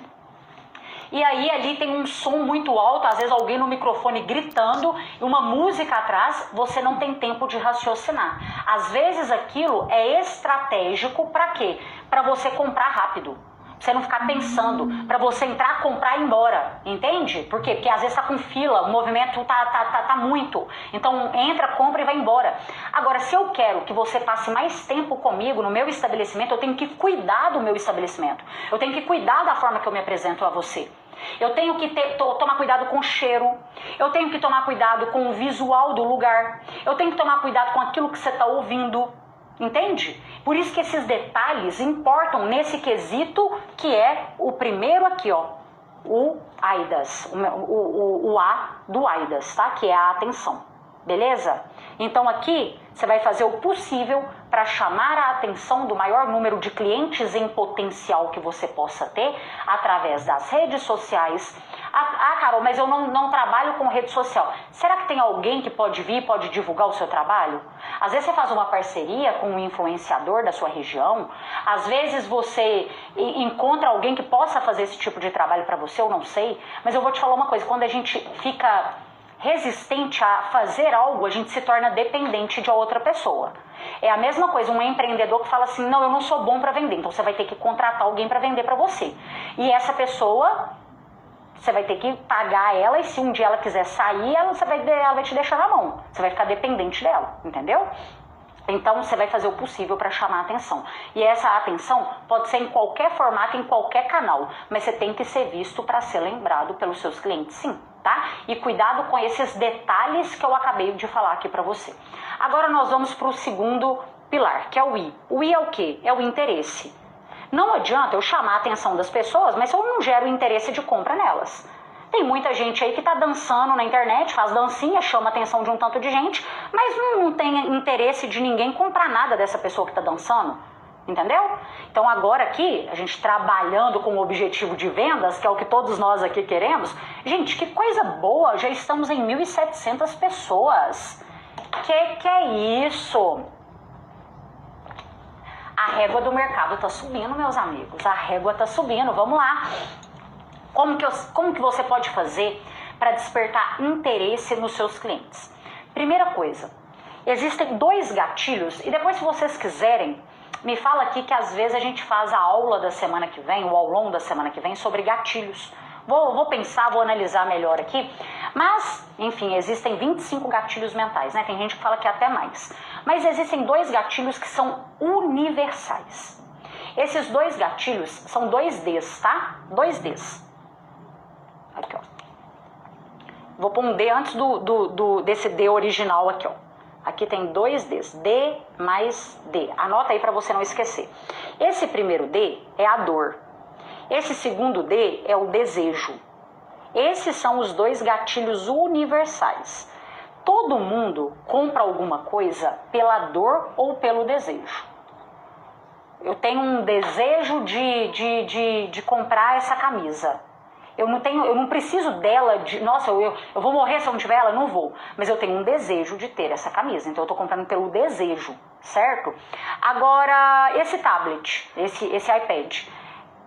Speaker 1: E aí ali tem um som muito alto, às vezes alguém no microfone gritando, e uma música atrás, você não tem tempo de raciocinar. Às vezes aquilo é estratégico para quê? Para você comprar rápido. Você não ficar pensando, para você entrar, comprar e ir embora, entende? Por quê? Porque às vezes tá com fila, o movimento tá muito. Então entra, compra e vai embora. Agora, se eu quero que você passe mais tempo comigo no meu estabelecimento, eu tenho que cuidar do meu estabelecimento. Eu tenho que cuidar da forma que eu me apresento a você. Eu tenho que tomar cuidado com o cheiro, eu tenho que tomar cuidado com o visual do lugar, eu tenho que tomar cuidado com aquilo que você está ouvindo, entende? Por isso que esses detalhes importam nesse quesito que é o primeiro aqui, ó, o AIDAS, o A do AIDAS, tá? Que é a atenção, beleza? Então aqui Você vai fazer o possível para chamar a atenção do maior número de clientes em potencial que você possa ter através das redes sociais. Carol, mas eu não trabalho com rede social. Será que tem alguém que pode vir, pode divulgar o seu trabalho? Às vezes você faz uma parceria com um influenciador da sua região. Às vezes você encontra alguém que possa fazer esse tipo de trabalho para você, eu não sei. Mas eu vou te falar uma coisa, quando a gente fica resistente a fazer algo, a gente se torna dependente de outra pessoa. É a mesma coisa, um empreendedor que fala assim, não, eu não sou bom para vender, então você vai ter que contratar alguém para vender para você. E essa pessoa, você vai ter que pagar ela, e se um dia ela quiser sair, ela vai te deixar na mão. Você vai ficar dependente dela, entendeu? Então você vai fazer o possível para chamar a atenção. E essa atenção pode ser em qualquer formato, em qualquer canal, mas você tem que ser visto para ser lembrado pelos seus clientes, sim, tá? E cuidado com esses detalhes que eu acabei de falar aqui para você. Agora nós vamos para o segundo pilar, que é o I. O I é o quê? É o interesse. Não adianta eu chamar a atenção das pessoas, mas eu não gero interesse de compra nelas. Tem muita gente aí que tá dançando na internet, faz dancinha, chama a atenção de um tanto de gente, mas não tem interesse de ninguém comprar nada dessa pessoa que tá dançando, entendeu? Então agora aqui, a gente trabalhando com o objetivo de vendas, que é o que todos nós aqui queremos, gente, que coisa boa, já estamos em 1.700 pessoas. Que é isso? A régua do mercado tá subindo, meus amigos, a régua tá subindo, vamos lá. Como que você pode fazer para despertar interesse nos seus clientes? Primeira coisa, existem 2 gatilhos, e depois se vocês quiserem, me fala aqui que às vezes a gente faz a aula da semana que vem, ou ao longo da semana que vem, sobre gatilhos. Vou pensar, vou analisar melhor aqui, mas, enfim, existem 25 gatilhos mentais, né? Tem gente que fala que é até mais. Mas existem 2 gatilhos que são universais. Esses 2 gatilhos são 2 Ds, tá? 2 Ds. Aqui, ó. Vou pôr um D antes desse D original aqui, ó. Aqui tem 2 Ds. D mais D. Anota aí para você não esquecer. Esse primeiro D é a dor. Esse segundo D é o desejo. Esses são os 2 gatilhos universais. Todo mundo compra alguma coisa pela dor ou pelo desejo. Eu tenho um desejo de comprar essa camisa. Eu não preciso dela, nossa, eu vou morrer se eu não tiver ela, não vou. Mas eu tenho um desejo de ter essa camisa, então eu tô comprando pelo desejo, certo? Agora, esse tablet, esse iPad,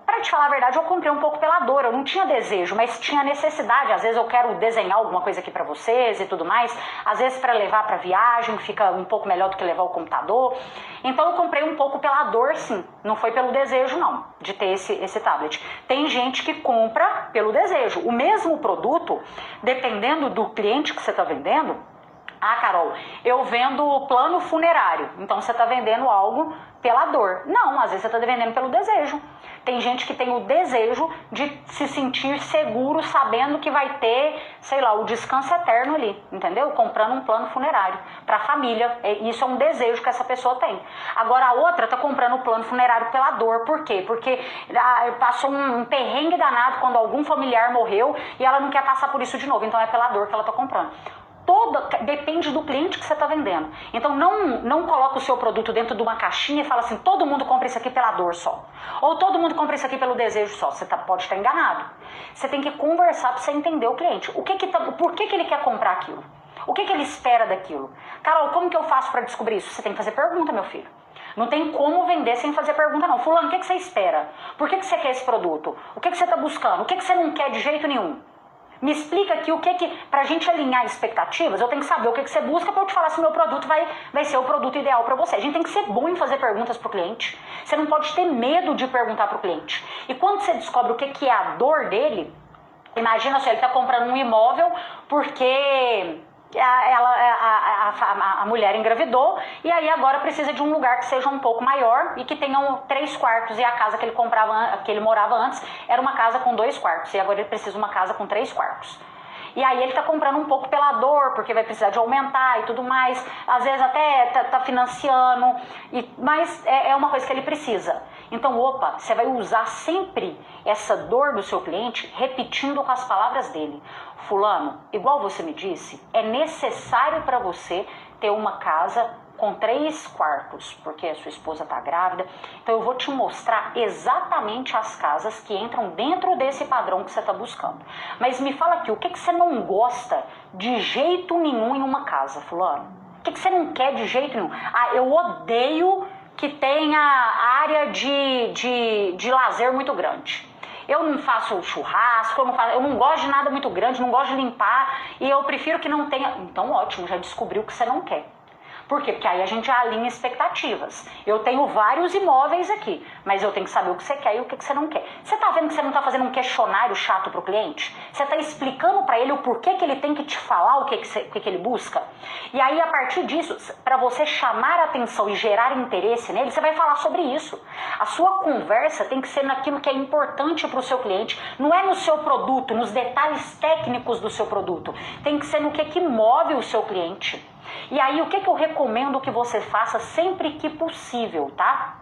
Speaker 1: para te falar a verdade, eu comprei um pouco pela dor, eu não tinha desejo, mas tinha necessidade. Às vezes eu quero desenhar alguma coisa aqui para vocês e tudo mais, às vezes para levar para viagem, fica um pouco melhor do que levar o computador. Então eu comprei um pouco pela dor, sim, não foi pelo desejo não, de ter esse tablet. Tem gente que compra pelo desejo, o mesmo produto, dependendo do cliente que você está vendendo. Ah, Carol, eu vendo plano funerário, então você está vendendo algo pela dor. Não, às vezes você está vendendo pelo desejo. Tem gente que tem o desejo de se sentir seguro sabendo que vai ter, sei lá, o descanso eterno ali, entendeu? Comprando um plano funerário para a família. Isso é um desejo que essa pessoa tem. Agora a outra está comprando o plano funerário pela dor. Por quê? Porque passou um perrengue danado quando algum familiar morreu e ela não quer passar por isso de novo. Então é pela dor que ela está comprando. Depende do cliente que você está vendendo. Então não coloca o seu produto dentro de uma caixinha e fala assim, todo mundo compra isso aqui pela dor só. Ou todo mundo compra isso aqui pelo desejo só. Você pode estar enganado. Você tem que conversar para você entender o cliente. Por que ele quer comprar aquilo? O que ele espera daquilo? Carol, como que eu faço para descobrir isso? Você tem que fazer pergunta, meu filho. Não tem como vender sem fazer pergunta, não. Fulano, o que você espera? Por que você quer esse produto? O que você está buscando? O que você não quer de jeito nenhum? Me explica aqui pra gente alinhar expectativas, eu tenho que saber o que você busca para eu te falar se o meu produto vai ser o produto ideal para você. A gente tem que ser bom em fazer perguntas pro cliente. Você não pode ter medo de perguntar pro cliente. E quando você descobre o que é a dor dele, imagina só, ele tá comprando um imóvel porque a mulher engravidou e aí agora precisa de um lugar que seja um pouco maior e que tenha 3 quartos, e a casa que ele morava antes era uma casa com 2 quartos e agora ele precisa de uma casa com 3 quartos. E aí ele tá comprando um pouco pela dor, porque vai precisar de aumentar e tudo mais, às vezes até tá financiando, mas é uma coisa que ele precisa. Então, você vai usar sempre essa dor do seu cliente repetindo com as palavras dele. Fulano, igual você me disse, é necessário para você ter uma casa com 3 quartos, porque a sua esposa está grávida. Então eu vou te mostrar exatamente as casas que entram dentro desse padrão que você está buscando. Mas me fala aqui, o que você não gosta de jeito nenhum em uma casa, fulano? O que você não quer de jeito nenhum? Ah, eu odeio que tenha área de lazer muito grande. Eu não faço churrasco, eu não gosto de nada muito grande, não gosto de limpar, e eu prefiro que não tenha... Então ótimo, já descobriu o que você não quer. Por quê? Porque aí a gente já alinha expectativas. Eu tenho vários imóveis aqui, mas eu tenho que saber o que você quer e o que você não quer. Você está vendo que você não está fazendo um questionário chato para o cliente? Você está explicando para ele o porquê que ele tem que te falar o que ele busca? E aí, a partir disso, para você chamar a atenção e gerar interesse nele, você vai falar sobre isso. A sua conversa tem que ser naquilo que é importante para o seu cliente. Não é no seu produto, nos detalhes técnicos do seu produto. Tem que ser no que move o seu cliente. E aí, o que eu recomendo que você faça sempre que possível, tá?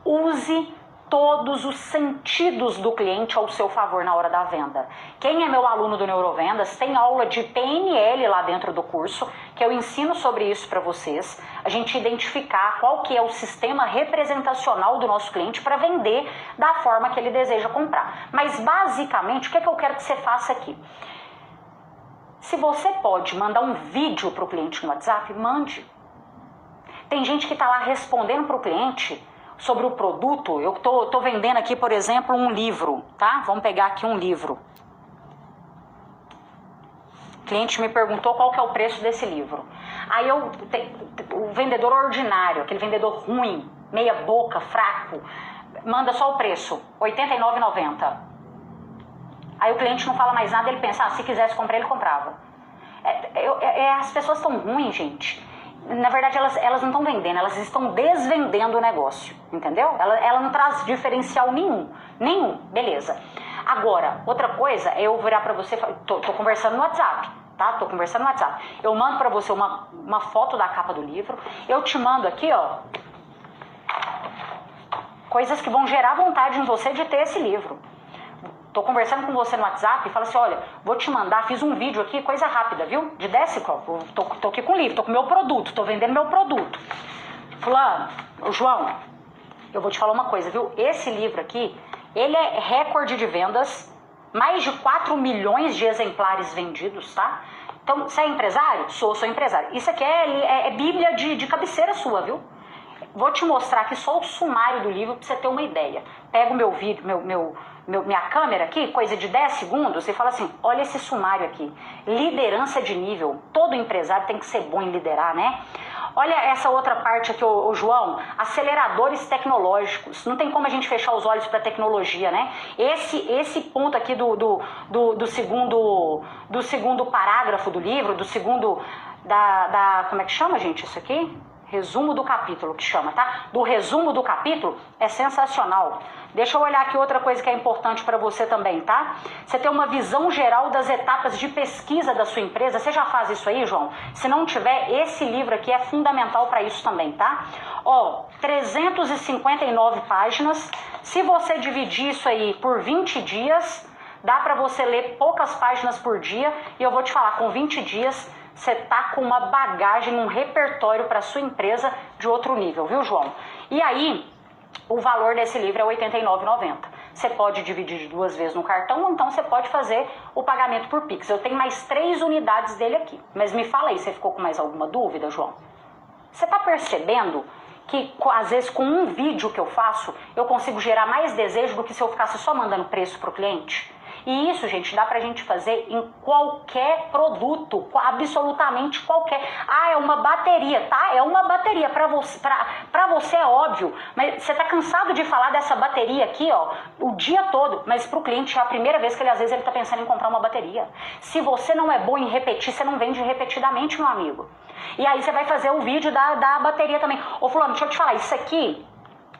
Speaker 1: Use todos os sentidos do cliente ao seu favor na hora da venda. Quem é meu aluno do Neurovendas, tem aula de PNL lá dentro do curso, que eu ensino sobre isso para vocês. A gente identificar qual que é o sistema representacional do nosso cliente para vender da forma que ele deseja comprar. Mas, basicamente, o que eu quero que você faça aqui? Se você pode mandar um vídeo para o cliente no WhatsApp, mande. Tem gente que está lá respondendo para o cliente sobre o produto. Eu tô vendendo aqui, por exemplo, um livro, tá? Vamos pegar aqui um livro. O cliente me perguntou qual que é o preço desse livro. Aí o vendedor ordinário, aquele vendedor ruim, meia boca, fraco, manda só o preço, R$ 89,90. Aí o cliente não fala mais nada, ele pensa, se quisesse comprar, ele comprava. As pessoas estão ruins, gente. Na verdade, elas não estão vendendo, elas estão desvendendo o negócio, entendeu? Ela não traz diferencial nenhum, beleza. Agora, outra coisa é eu virar pra você, tô conversando no WhatsApp, tá? Tô conversando no WhatsApp. Eu mando pra você uma foto da capa do livro, eu te mando aqui, ó, coisas que vão gerar vontade em você de ter esse livro. Tô conversando com você no WhatsApp e falo assim, olha, vou te mandar, fiz um vídeo aqui, coisa rápida, viu? De 10 segundos, tô aqui com o livro, tô com meu produto, tô vendendo meu produto. Fulano, João, eu vou te falar uma coisa, viu? Esse livro aqui, ele é recorde de vendas, mais de 4 milhões de exemplares vendidos, tá? Então, você é empresário? Sou empresário. Isso aqui é bíblia de cabeceira sua, viu? Vou te mostrar aqui só o sumário do livro pra você ter uma ideia. Pega o meu vídeo, minha câmera aqui, coisa de 10 segundos, e fala assim, olha esse sumário aqui. Liderança de nível. Todo empresário tem que ser bom em liderar, né? Olha essa outra parte aqui, ô João, aceleradores tecnológicos. Não tem como a gente fechar os olhos para tecnologia, né? Esse ponto aqui do segundo parágrafo do livro, do segundo, como é que chama, gente, isso aqui? Resumo do capítulo, que chama, tá? Do resumo do capítulo é sensacional. Deixa eu olhar aqui outra coisa que é importante para você também, tá? Você tem uma visão geral das etapas de pesquisa da sua empresa. Você já faz isso aí, João? Se não tiver, esse livro aqui é fundamental para isso também, tá? Ó, 359 páginas. Se você dividir isso aí por 20 dias, dá para você ler poucas páginas por dia. E eu vou te falar, com 20 dias... você tá com uma bagagem, um repertório para sua empresa de outro nível, viu, João? E aí, o valor desse livro é R$ 89,90. Você pode dividir de 2 vezes no cartão, ou então você pode fazer o pagamento por Pix. Eu tenho mais 3 unidades dele aqui. Mas me fala aí, você ficou com mais alguma dúvida, João? Você tá percebendo que, às vezes, com um vídeo que eu faço, eu consigo gerar mais desejo do que se eu ficasse só mandando preço pro cliente? E isso, gente, dá pra gente fazer em qualquer produto, absolutamente qualquer. Ah, é uma bateria, tá? É uma bateria. Pra você é óbvio, mas você tá cansado de falar dessa bateria aqui, ó, o dia todo, mas pro cliente é a primeira vez que ele, às vezes, ele tá pensando em comprar uma bateria. Se você não é bom em repetir, você não vende repetidamente, meu amigo. E aí você vai fazer o vídeo da bateria também. Ô, fulano, deixa eu te falar, isso aqui...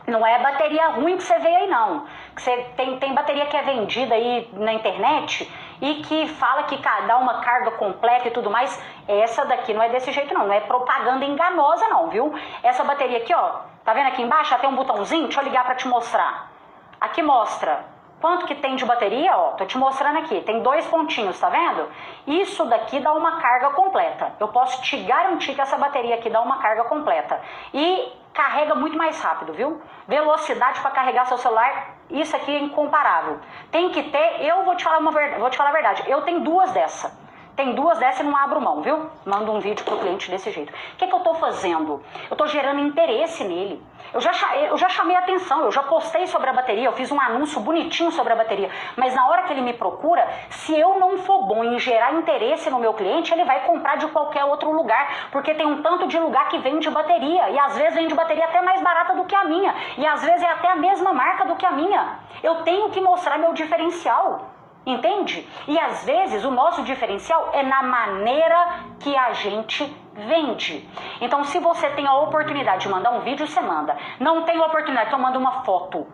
Speaker 1: não é bateria ruim que você vê aí, não. Você tem bateria que é vendida aí na internet e que fala que dá uma carga completa e tudo mais. Essa daqui não é desse jeito, não. Não é propaganda enganosa, não, viu? Essa bateria aqui, ó, tá vendo aqui embaixo? Já tem um botãozinho. Deixa eu ligar pra te mostrar. Aqui mostra Quanto que tem de bateria? Ó, tô te mostrando aqui, tem 2 pontinhos, tá vendo? Isso daqui dá uma carga completa. Eu posso te garantir que essa bateria aqui dá uma carga completa. E carrega muito mais rápido, viu? Velocidade para carregar seu celular, isso aqui é incomparável. Tem que ter, eu vou te falar a verdade, eu tenho 2 dessa. Tem 2 dessas e não abro mão, viu? Mando um vídeo pro cliente desse jeito. O que eu tô fazendo? Eu tô gerando interesse nele. Eu já chamei atenção, eu já postei sobre a bateria, eu fiz um anúncio bonitinho sobre a bateria. Mas na hora que ele me procura, se eu não for bom em gerar interesse no meu cliente, ele vai comprar de qualquer outro lugar. Porque tem um tanto de lugar que vende bateria. E às vezes vende bateria até mais barata do que a minha. E às vezes é até a mesma marca do que a minha. Eu tenho que mostrar meu diferencial. Entende? E às vezes o nosso diferencial é na maneira que a gente vende. Então, se você tem a oportunidade de mandar um vídeo, você manda. Não tem oportunidade, então manda uma foto.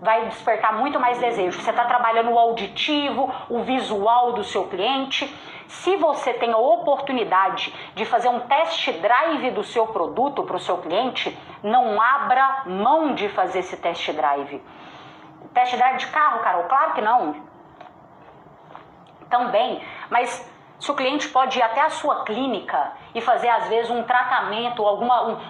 Speaker 1: Vai despertar muito mais desejo. Você está trabalhando o auditivo, o visual do seu cliente. Se você tem a oportunidade de fazer um test drive do seu produto para o seu cliente, não abra mão de fazer esse test drive. Test drive de carro, Carol? Claro que não. Também, mas se o cliente pode ir até a sua clínica e fazer às vezes um tratamento,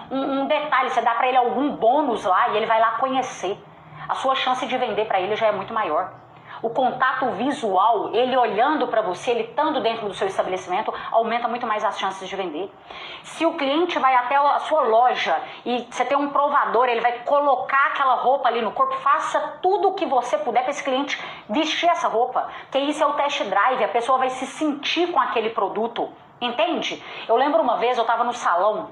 Speaker 1: um detalhe, você dá para ele algum bônus lá e ele vai lá conhecer, a sua chance de vender para ele já é muito maior. O contato visual, ele olhando para você, ele estando dentro do seu estabelecimento, aumenta muito mais as chances de vender. Se o cliente vai até a sua loja e você tem um provador, ele vai colocar aquela roupa ali no corpo, faça tudo o que você puder para esse cliente vestir essa roupa. Porque isso é o test drive, a pessoa vai se sentir com aquele produto, entende? Eu lembro uma vez, eu estava no salão,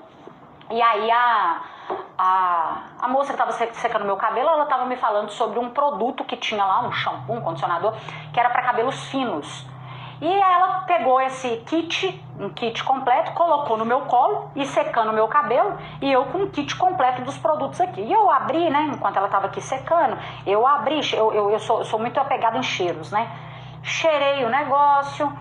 Speaker 1: e aí a moça que estava secando meu cabelo, ela estava me falando sobre um produto que tinha lá, um shampoo, um condicionador, que era para cabelos finos. E ela pegou esse kit, um kit completo, colocou no meu colo e secando o meu cabelo, e eu com um kit completo dos produtos aqui. E eu abri, né, enquanto ela estava aqui secando, eu abri, eu sou muito apegada em cheiros, né? Cheirei o negócio.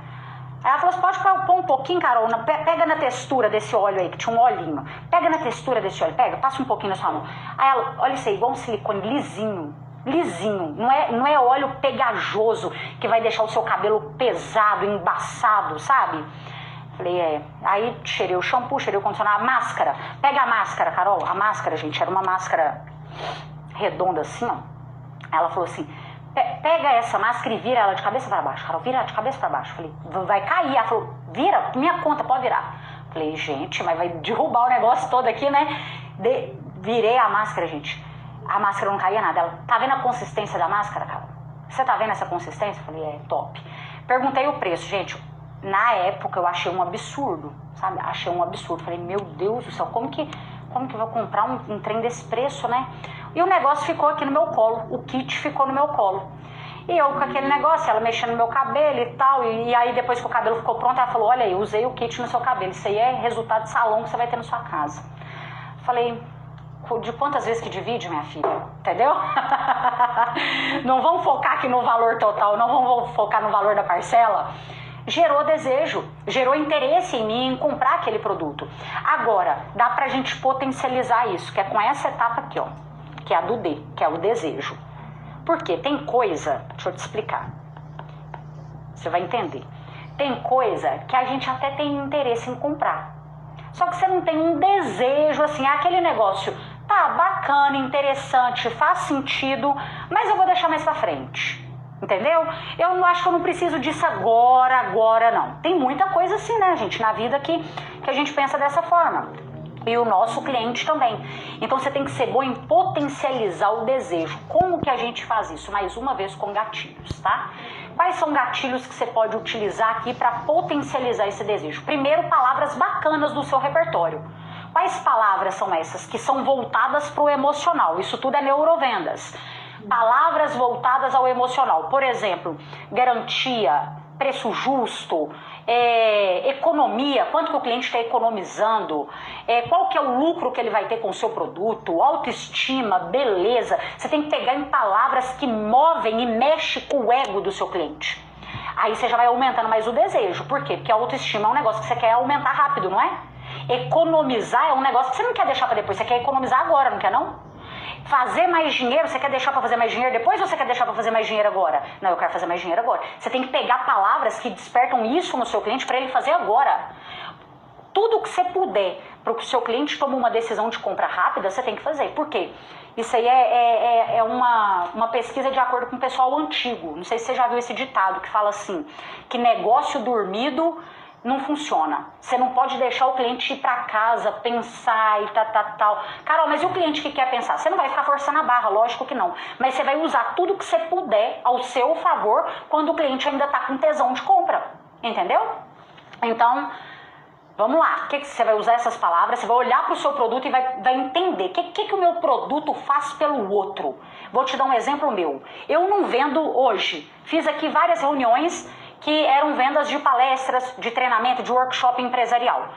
Speaker 1: Aí ela falou, você pode pôr um pouquinho, Carol, pega na textura desse óleo aí, que tinha um olhinho. Pega na textura desse óleo, passa um pouquinho na sua mão. Aí ela, olha isso aí, igual um silicone lisinho, não é óleo pegajoso que vai deixar o seu cabelo pesado, embaçado, sabe? Falei, Aí cheirei o shampoo, cheirei o condicionador, a máscara. Pega a máscara, Carol. A máscara, gente, era uma máscara redonda assim, ó. Ela falou assim, pega essa máscara e vira ela de cabeça para baixo. Carol, vira ela de cabeça para baixo. Falei, vai cair. Ela falou, vira, minha conta, pode virar. Falei, gente, mas vai derrubar o negócio todo aqui, né? Virei a máscara, gente. A máscara não caía nada. Ela, tá vendo a consistência da máscara, Carol? Você tá vendo essa consistência? Falei, top. Perguntei o preço, gente. Na época eu achei um absurdo, sabe? Achei um absurdo. Falei, meu Deus do céu, como que eu vou comprar um trem desse preço, né? E o negócio ficou aqui no meu colo, o kit ficou no meu colo. E eu com aquele negócio, ela mexendo no meu cabelo e tal, e aí depois que o cabelo ficou pronto, ela falou, olha aí, usei o kit no seu cabelo, isso aí é resultado de salão que você vai ter na sua casa. Falei, de quantas vezes que divide, minha filha? Entendeu? Não vamos focar aqui no valor total, não vamos focar no valor da parcela. Gerou desejo, gerou interesse em mim em comprar aquele produto. Agora, dá pra gente potencializar isso, que é com essa etapa aqui, ó, que é a do D, que é o desejo. Porque tem coisa, deixa eu te explicar, você vai entender. Tem coisa que a gente até tem interesse em comprar, só que você não tem um desejo, assim, aquele negócio, tá bacana, interessante, faz sentido, mas eu vou deixar mais pra frente. Entendeu? Eu não acho que eu não preciso disso agora não. Tem muita coisa assim, né, gente, na vida que a gente pensa dessa forma. E o nosso cliente também. Então você tem que ser bom em potencializar o desejo. Como que a gente faz isso? Mais uma vez com gatilhos, tá? Quais são gatilhos que você pode utilizar aqui para potencializar esse desejo? Primeiro, palavras bacanas do seu repertório. Quais palavras são essas? Que são voltadas para o emocional. Isso tudo é neurovendas. Palavras voltadas ao emocional, por exemplo, garantia, preço justo, economia, quanto que o cliente está economizando, qual que é o lucro que ele vai ter com o seu produto, autoestima, beleza. Você tem que pegar em palavras que movem e mexem com o ego do seu cliente. Aí você já vai aumentando mais o desejo. Por quê? Porque a autoestima é um negócio que você quer aumentar rápido, não é? Economizar é um negócio que você não quer deixar para depois, você quer economizar agora, não quer não? fazer mais dinheiro, você quer deixar para fazer mais dinheiro depois ou você quer deixar para fazer mais dinheiro agora? Não, eu quero fazer mais dinheiro agora. Você tem que pegar palavras que despertam isso no seu cliente para ele fazer agora. Tudo que você puder para o seu cliente tomar uma decisão de compra rápida, você tem que fazer. Por quê? Isso aí é uma pesquisa de acordo com o pessoal antigo. Não sei se você já viu esse ditado que fala assim, que negócio dormido não funciona. Você não pode deixar o cliente ir para casa, pensar e tal. Carol, mas e o cliente que quer pensar? Você não vai ficar forçando a barra, lógico que não. Mas você vai usar tudo que você puder ao seu favor quando o cliente ainda está com tesão de compra. Entendeu? Então, vamos lá. Que você vai usar essas palavras, você vai olhar para o seu produto e vai entender o que o meu produto faz pelo outro. Vou te dar um exemplo meu. Eu não vendo hoje. Fiz aqui várias reuniões que eram vendas de palestras, de treinamento, de workshop empresarial.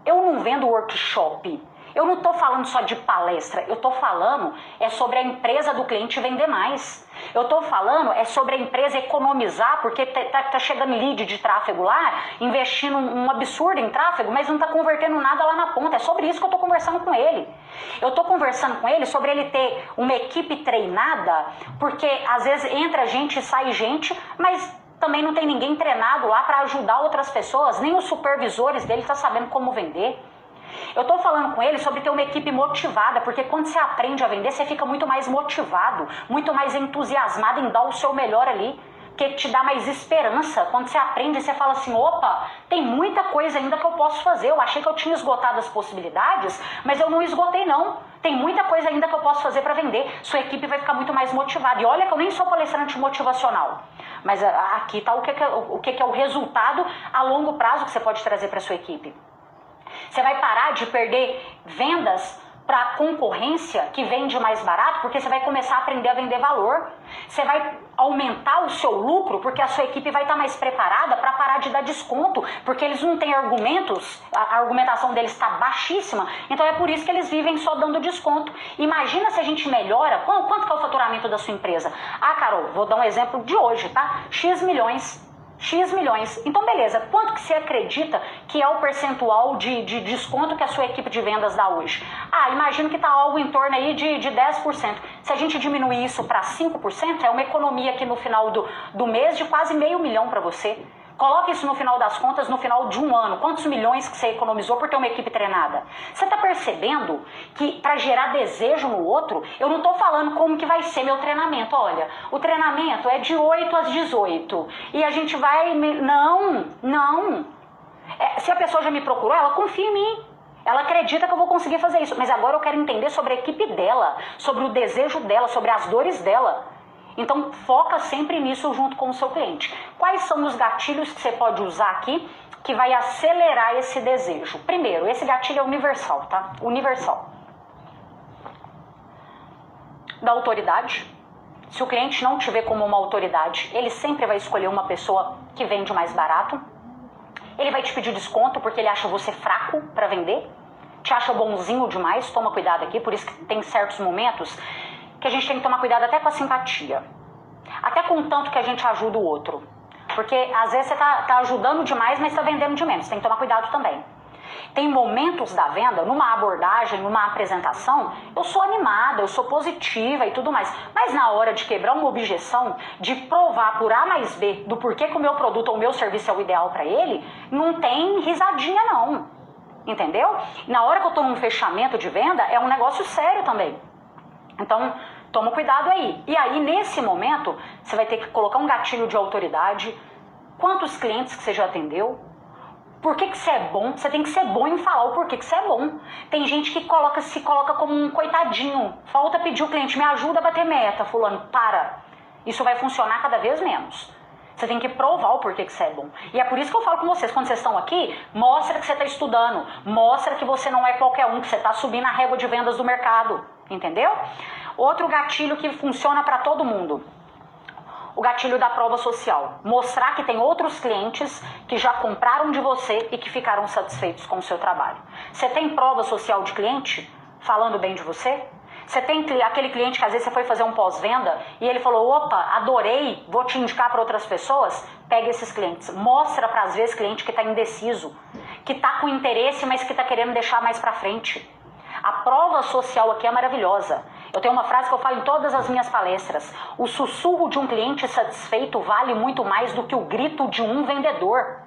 Speaker 1: Eu não vendo workshop. Eu não estou falando só de palestra. Eu estou falando sobre a empresa do cliente vender mais. Eu estou falando sobre a empresa economizar, porque tá chegando lead de tráfego lá, investindo um absurdo em tráfego, mas não está convertendo nada lá na ponta. É sobre isso que eu estou conversando com ele. Eu estou conversando com ele sobre ele ter uma equipe treinada, porque às vezes entra gente e sai gente, mas também não tem ninguém treinado lá para ajudar outras pessoas, nem os supervisores dele estão sabendo como vender. Eu estou falando com ele sobre ter uma equipe motivada, porque quando você aprende a vender, você fica muito mais motivado, muito mais entusiasmado em dar o seu melhor ali, porque te dá mais esperança. Quando você aprende, você fala assim, opa, tem muita coisa ainda que eu posso fazer. Eu achei que eu tinha esgotado as possibilidades, mas eu não esgotei não. Tem muita coisa ainda que eu posso fazer para vender. Sua equipe vai ficar muito mais motivada. E olha que eu nem sou palestrante motivacional, mas aqui está o que é o resultado a longo prazo que você pode trazer para sua equipe. Você vai parar de perder vendas para concorrência que vende mais barato, porque você vai começar a aprender a vender valor. Você vai aumentar o seu lucro, porque a sua equipe vai estar mais preparada para parar de dar desconto, porque eles não têm argumentos, a argumentação deles está baixíssima, então é por isso que eles vivem só dando desconto. Imagina se a gente melhora, quanto que é o faturamento da sua empresa? Ah, Carol, vou dar um exemplo de hoje, tá? X milhões. Então, beleza, quanto que você acredita que é o percentual de desconto que a sua equipe de vendas dá hoje? Ah, imagino que está algo em torno aí de 10%. Se a gente diminuir isso para 5%, é uma economia aqui no final do mês de quase R$500 mil para você. Coloque isso no final das contas, no final de um ano. Quantos milhões que você economizou por ter uma equipe treinada? Você está percebendo que para gerar desejo no outro, eu não estou falando como que vai ser meu treinamento. Olha, o treinamento é de 8 às 18. E a gente vai... Não. Se a pessoa já me procurou, ela confia em mim. Ela acredita que eu vou conseguir fazer isso. Mas agora eu quero entender sobre a equipe dela, sobre o desejo dela, sobre as dores dela. Então, foca sempre nisso junto com o seu cliente. Quais são os gatilhos que você pode usar aqui que vai acelerar esse desejo? Primeiro, esse gatilho é universal, tá? Universal. Da autoridade. Se o cliente não te vê como uma autoridade, ele sempre vai escolher uma pessoa que vende mais barato. Ele vai te pedir desconto porque ele acha você fraco para vender. Te acha bonzinho demais, toma cuidado aqui. Por isso que tem certos momentos que a gente tem que tomar cuidado até com a simpatia. Até com o tanto que a gente ajuda o outro. Porque às vezes você tá ajudando demais, mas está vendendo de menos. Tem que tomar cuidado também. Tem momentos da venda, numa abordagem, numa apresentação, eu sou animada, eu sou positiva e tudo mais. Mas na hora de quebrar uma objeção, de provar por A mais B do porquê que o meu produto ou o meu serviço é o ideal para ele, não tem risadinha não. Entendeu? Na hora que eu estou num fechamento de venda, é um negócio sério também. Então, toma cuidado aí. E aí, nesse momento, você vai ter que colocar um gatilho de autoridade. Quantos clientes que você já atendeu? Por que você é bom? Você tem que ser bom em falar o porquê que você é bom. Tem gente que se coloca como um coitadinho. Falta pedir o cliente, me ajuda a bater meta, fulano. Para. Isso vai funcionar cada vez menos. Você tem que provar o porquê que você é bom. E é por isso que eu falo com vocês, quando vocês estão aqui, mostra que você está estudando. Mostra que você não é qualquer um, que você está subindo a régua de vendas do mercado. Entendeu? Outro gatilho que funciona para todo mundo. O gatilho da prova social. Mostrar que tem outros clientes que já compraram de você e que ficaram satisfeitos com o seu trabalho. Você tem prova social de cliente falando bem de você? Você tem aquele cliente que às vezes você foi fazer um pós-venda e ele falou, opa, adorei, vou te indicar para outras pessoas? Pega esses clientes. Mostra para às vezes cliente que está indeciso, que está com interesse, mas que está querendo deixar mais para frente. A prova social aqui é maravilhosa. Eu tenho uma frase que eu falo em todas as minhas palestras. O sussurro de um cliente satisfeito vale muito mais do que o grito de um vendedor.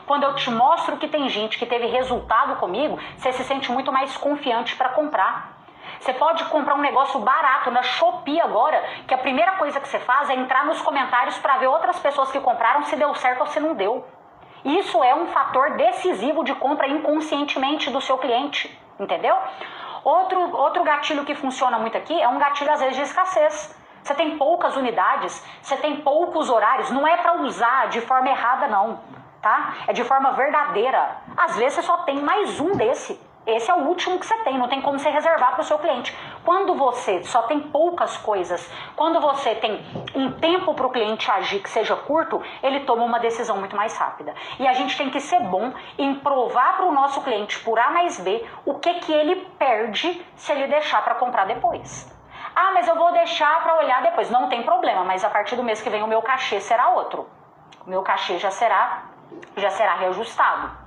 Speaker 1: Quando eu te mostro que tem gente que teve resultado comigo, você se sente muito mais confiante para comprar. Você pode comprar um negócio barato na Shopee agora, que a primeira coisa que você faz é entrar nos comentários para ver outras pessoas que compraram se deu certo ou se não deu. Isso é um fator decisivo de compra inconscientemente do seu cliente, entendeu? Outro gatilho que funciona muito aqui é um gatilho às vezes de escassez. Você tem poucas unidades, você tem poucos horários, não é para usar de forma errada não, tá? É de forma verdadeira. Às vezes você só tem mais um desse. Esse é o último que você tem, não tem como você reservar para o seu cliente. Quando você só tem poucas coisas, quando você tem um tempo para o cliente agir que seja curto, ele toma uma decisão muito mais rápida. E a gente tem que ser bom em provar para o nosso cliente, por A mais B, o que ele perde se ele deixar para comprar depois. Ah, mas eu vou deixar para olhar depois. Não tem problema, mas a partir do mês que vem o meu cachê será outro. O meu cachê já será reajustado.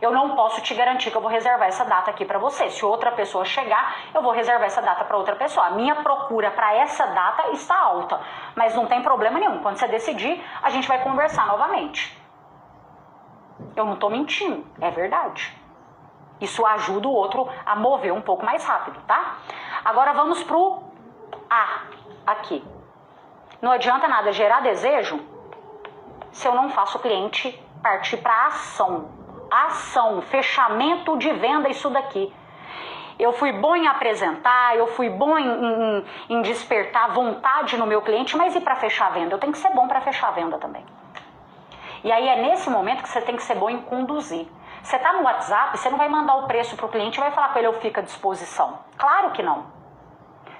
Speaker 1: Eu não posso te garantir que eu vou reservar essa data aqui para você. Se outra pessoa chegar, eu vou reservar essa data para outra pessoa. A minha procura para essa data está alta, mas não tem problema nenhum. Quando você decidir, a gente vai conversar novamente. Eu não estou mentindo, é verdade. Isso ajuda o outro a mover um pouco mais rápido, tá? Agora vamos pro A, aqui. Não adianta nada gerar desejo se eu não faço o cliente partir para ação. Ação, fechamento de venda, isso daqui. Eu fui bom em apresentar, eu fui bom em despertar vontade no meu cliente, mas e para fechar a venda? Eu tenho que ser bom para fechar a venda também. E aí é nesse momento que você tem que ser bom em conduzir. Você está no WhatsApp, você não vai mandar o preço para o cliente e vai falar com ele, eu fico à disposição. Claro que não.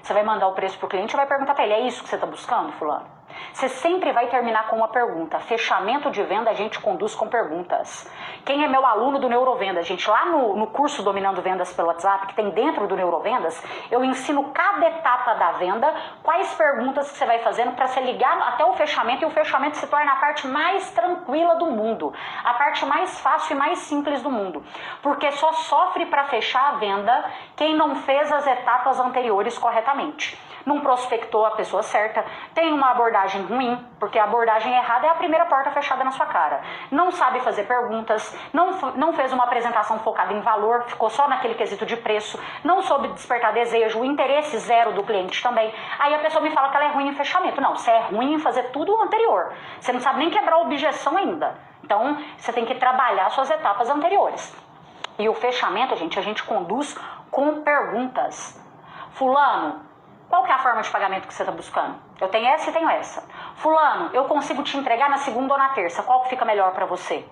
Speaker 1: Você vai mandar o preço para o cliente e vai perguntar para ele, é isso que você está buscando, fulano? Você sempre vai terminar com uma pergunta. Fechamento de venda a gente conduz com perguntas. Quem é meu aluno do Neurovendas, gente, lá no curso Dominando Vendas pelo WhatsApp, que tem dentro do Neurovendas, eu ensino cada etapa da venda, quais perguntas que você vai fazendo para você ligar até o fechamento, e o fechamento se torna a parte mais tranquila do mundo, a parte mais fácil e mais simples do mundo, porque só sofre para fechar a venda quem não fez as etapas anteriores corretamente. Não prospectou a pessoa certa, tem uma abordagem ruim, porque a abordagem errada é a primeira porta fechada na sua cara. Não sabe fazer perguntas, não fez uma apresentação focada em valor, ficou só naquele quesito de preço, não soube despertar desejo, interesse zero do cliente também. Aí a pessoa me fala que ela é ruim em fechamento. Não, você é ruim em fazer tudo o anterior. Você não sabe nem quebrar a objeção ainda. Então, você tem que trabalhar suas etapas anteriores. E o fechamento, gente, a gente conduz com perguntas. Fulano, qual que é a forma de pagamento que você está buscando? Eu tenho essa e tenho essa. Fulano, eu consigo te entregar na segunda ou na terça. Qual que fica melhor para você?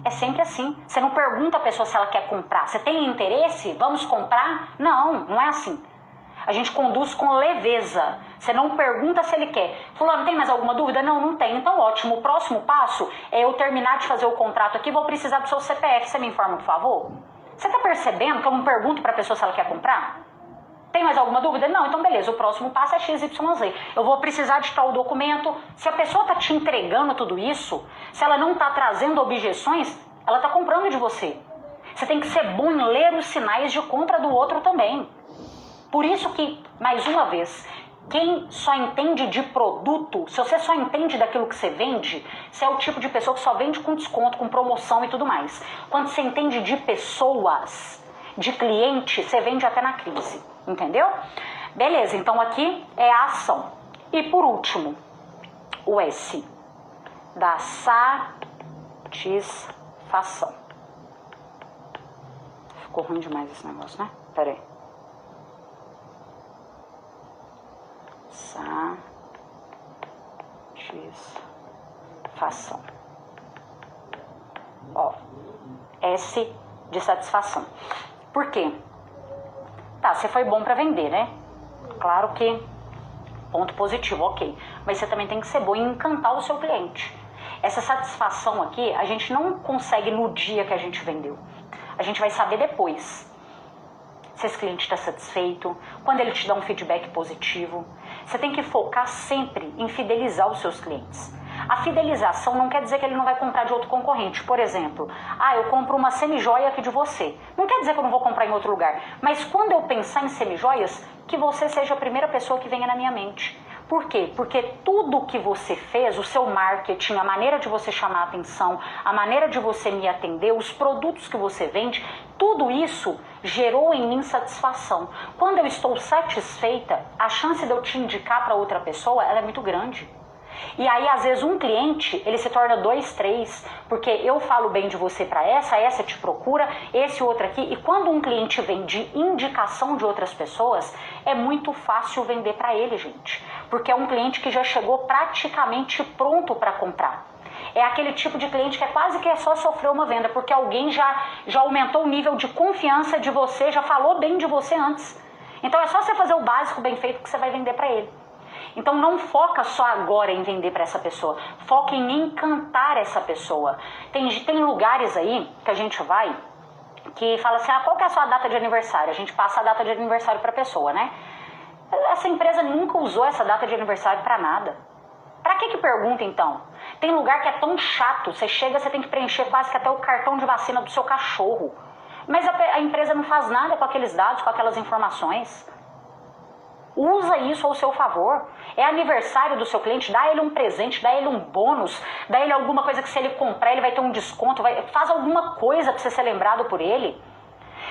Speaker 1: É sempre assim. Você não pergunta a pessoa se ela quer comprar. Você tem interesse? Vamos comprar? Não, não é assim. A gente conduz com leveza. Você não pergunta se ele quer. Fulano, tem mais alguma dúvida? Não, não tem. Então, ótimo. O próximo passo é eu terminar de fazer o contrato aqui. Vou precisar do seu CPF. Você me informa, por favor? Você está percebendo que eu não pergunto para a pessoa se ela quer comprar? Tem mais alguma dúvida? Não, então beleza, o próximo passo é XYZ. Eu vou precisar de tal documento. Se a pessoa está te entregando tudo isso, se ela não está trazendo objeções, ela está comprando de você. Você tem que ser bom em ler os sinais de compra do outro também. Por isso que, mais uma vez, quem só entende de produto, se você só entende daquilo que você vende, você é o tipo de pessoa que só vende com desconto, com promoção e tudo mais. Quando você entende de pessoas, de cliente, você vende até na crise. Entendeu? Beleza, então aqui é a ação. E por último, o S, da satisfação. Ficou ruim demais esse negócio, né? Pera aí. Satisfação. Ó, S de satisfação. Por quê? Tá, você foi bom para vender, né? Claro que ponto positivo, ok. Mas você também tem que ser bom em encantar o seu cliente. Essa satisfação aqui, a gente não consegue no dia que a gente vendeu. A gente vai saber depois. Se esse cliente está satisfeito, quando ele te dá um feedback positivo. Você tem que focar sempre em fidelizar os seus clientes. A fidelização não quer dizer que ele não vai comprar de outro concorrente. Por exemplo, eu compro uma semijoia aqui de você. Não quer dizer que eu não vou comprar em outro lugar. Mas quando eu pensar em semijoias, que você seja a primeira pessoa que venha na minha mente. Por quê? Porque tudo que você fez, o seu marketing, a maneira de você chamar a atenção, a maneira de você me atender, os produtos que você vende, tudo isso gerou em mim satisfação. Quando eu estou satisfeita, a chance de eu te indicar para outra pessoa, ela é muito grande. E aí, às vezes, um cliente, ele se torna 2, 3, porque eu falo bem de você para essa te procura, esse outro aqui. E quando um cliente vem de indicação de outras pessoas, é muito fácil vender para ele, gente. Porque é um cliente que já chegou praticamente pronto para comprar. É aquele tipo de cliente que quase que é só sofrer uma venda, porque alguém já aumentou o nível de confiança de você, já falou bem de você antes. Então é só você fazer o básico bem feito que você vai vender para ele. Então não foca só agora em vender para essa pessoa, foca em encantar essa pessoa. Tem lugares aí que a gente vai que fala assim, qual que é a sua data de aniversário? A gente passa a data de aniversário para a pessoa, né? Essa empresa nunca usou essa data de aniversário para nada. Para que pergunta então? Tem lugar que é tão chato, você chega, você tem que preencher quase que até o cartão de vacina do seu cachorro. Mas a empresa não faz nada com aqueles dados, com aquelas informações. Usa isso ao seu favor. É aniversário do seu cliente, dá ele um presente, dá ele um bônus, dá ele alguma coisa que se ele comprar ele vai ter um desconto, faz alguma coisa para você ser lembrado por ele.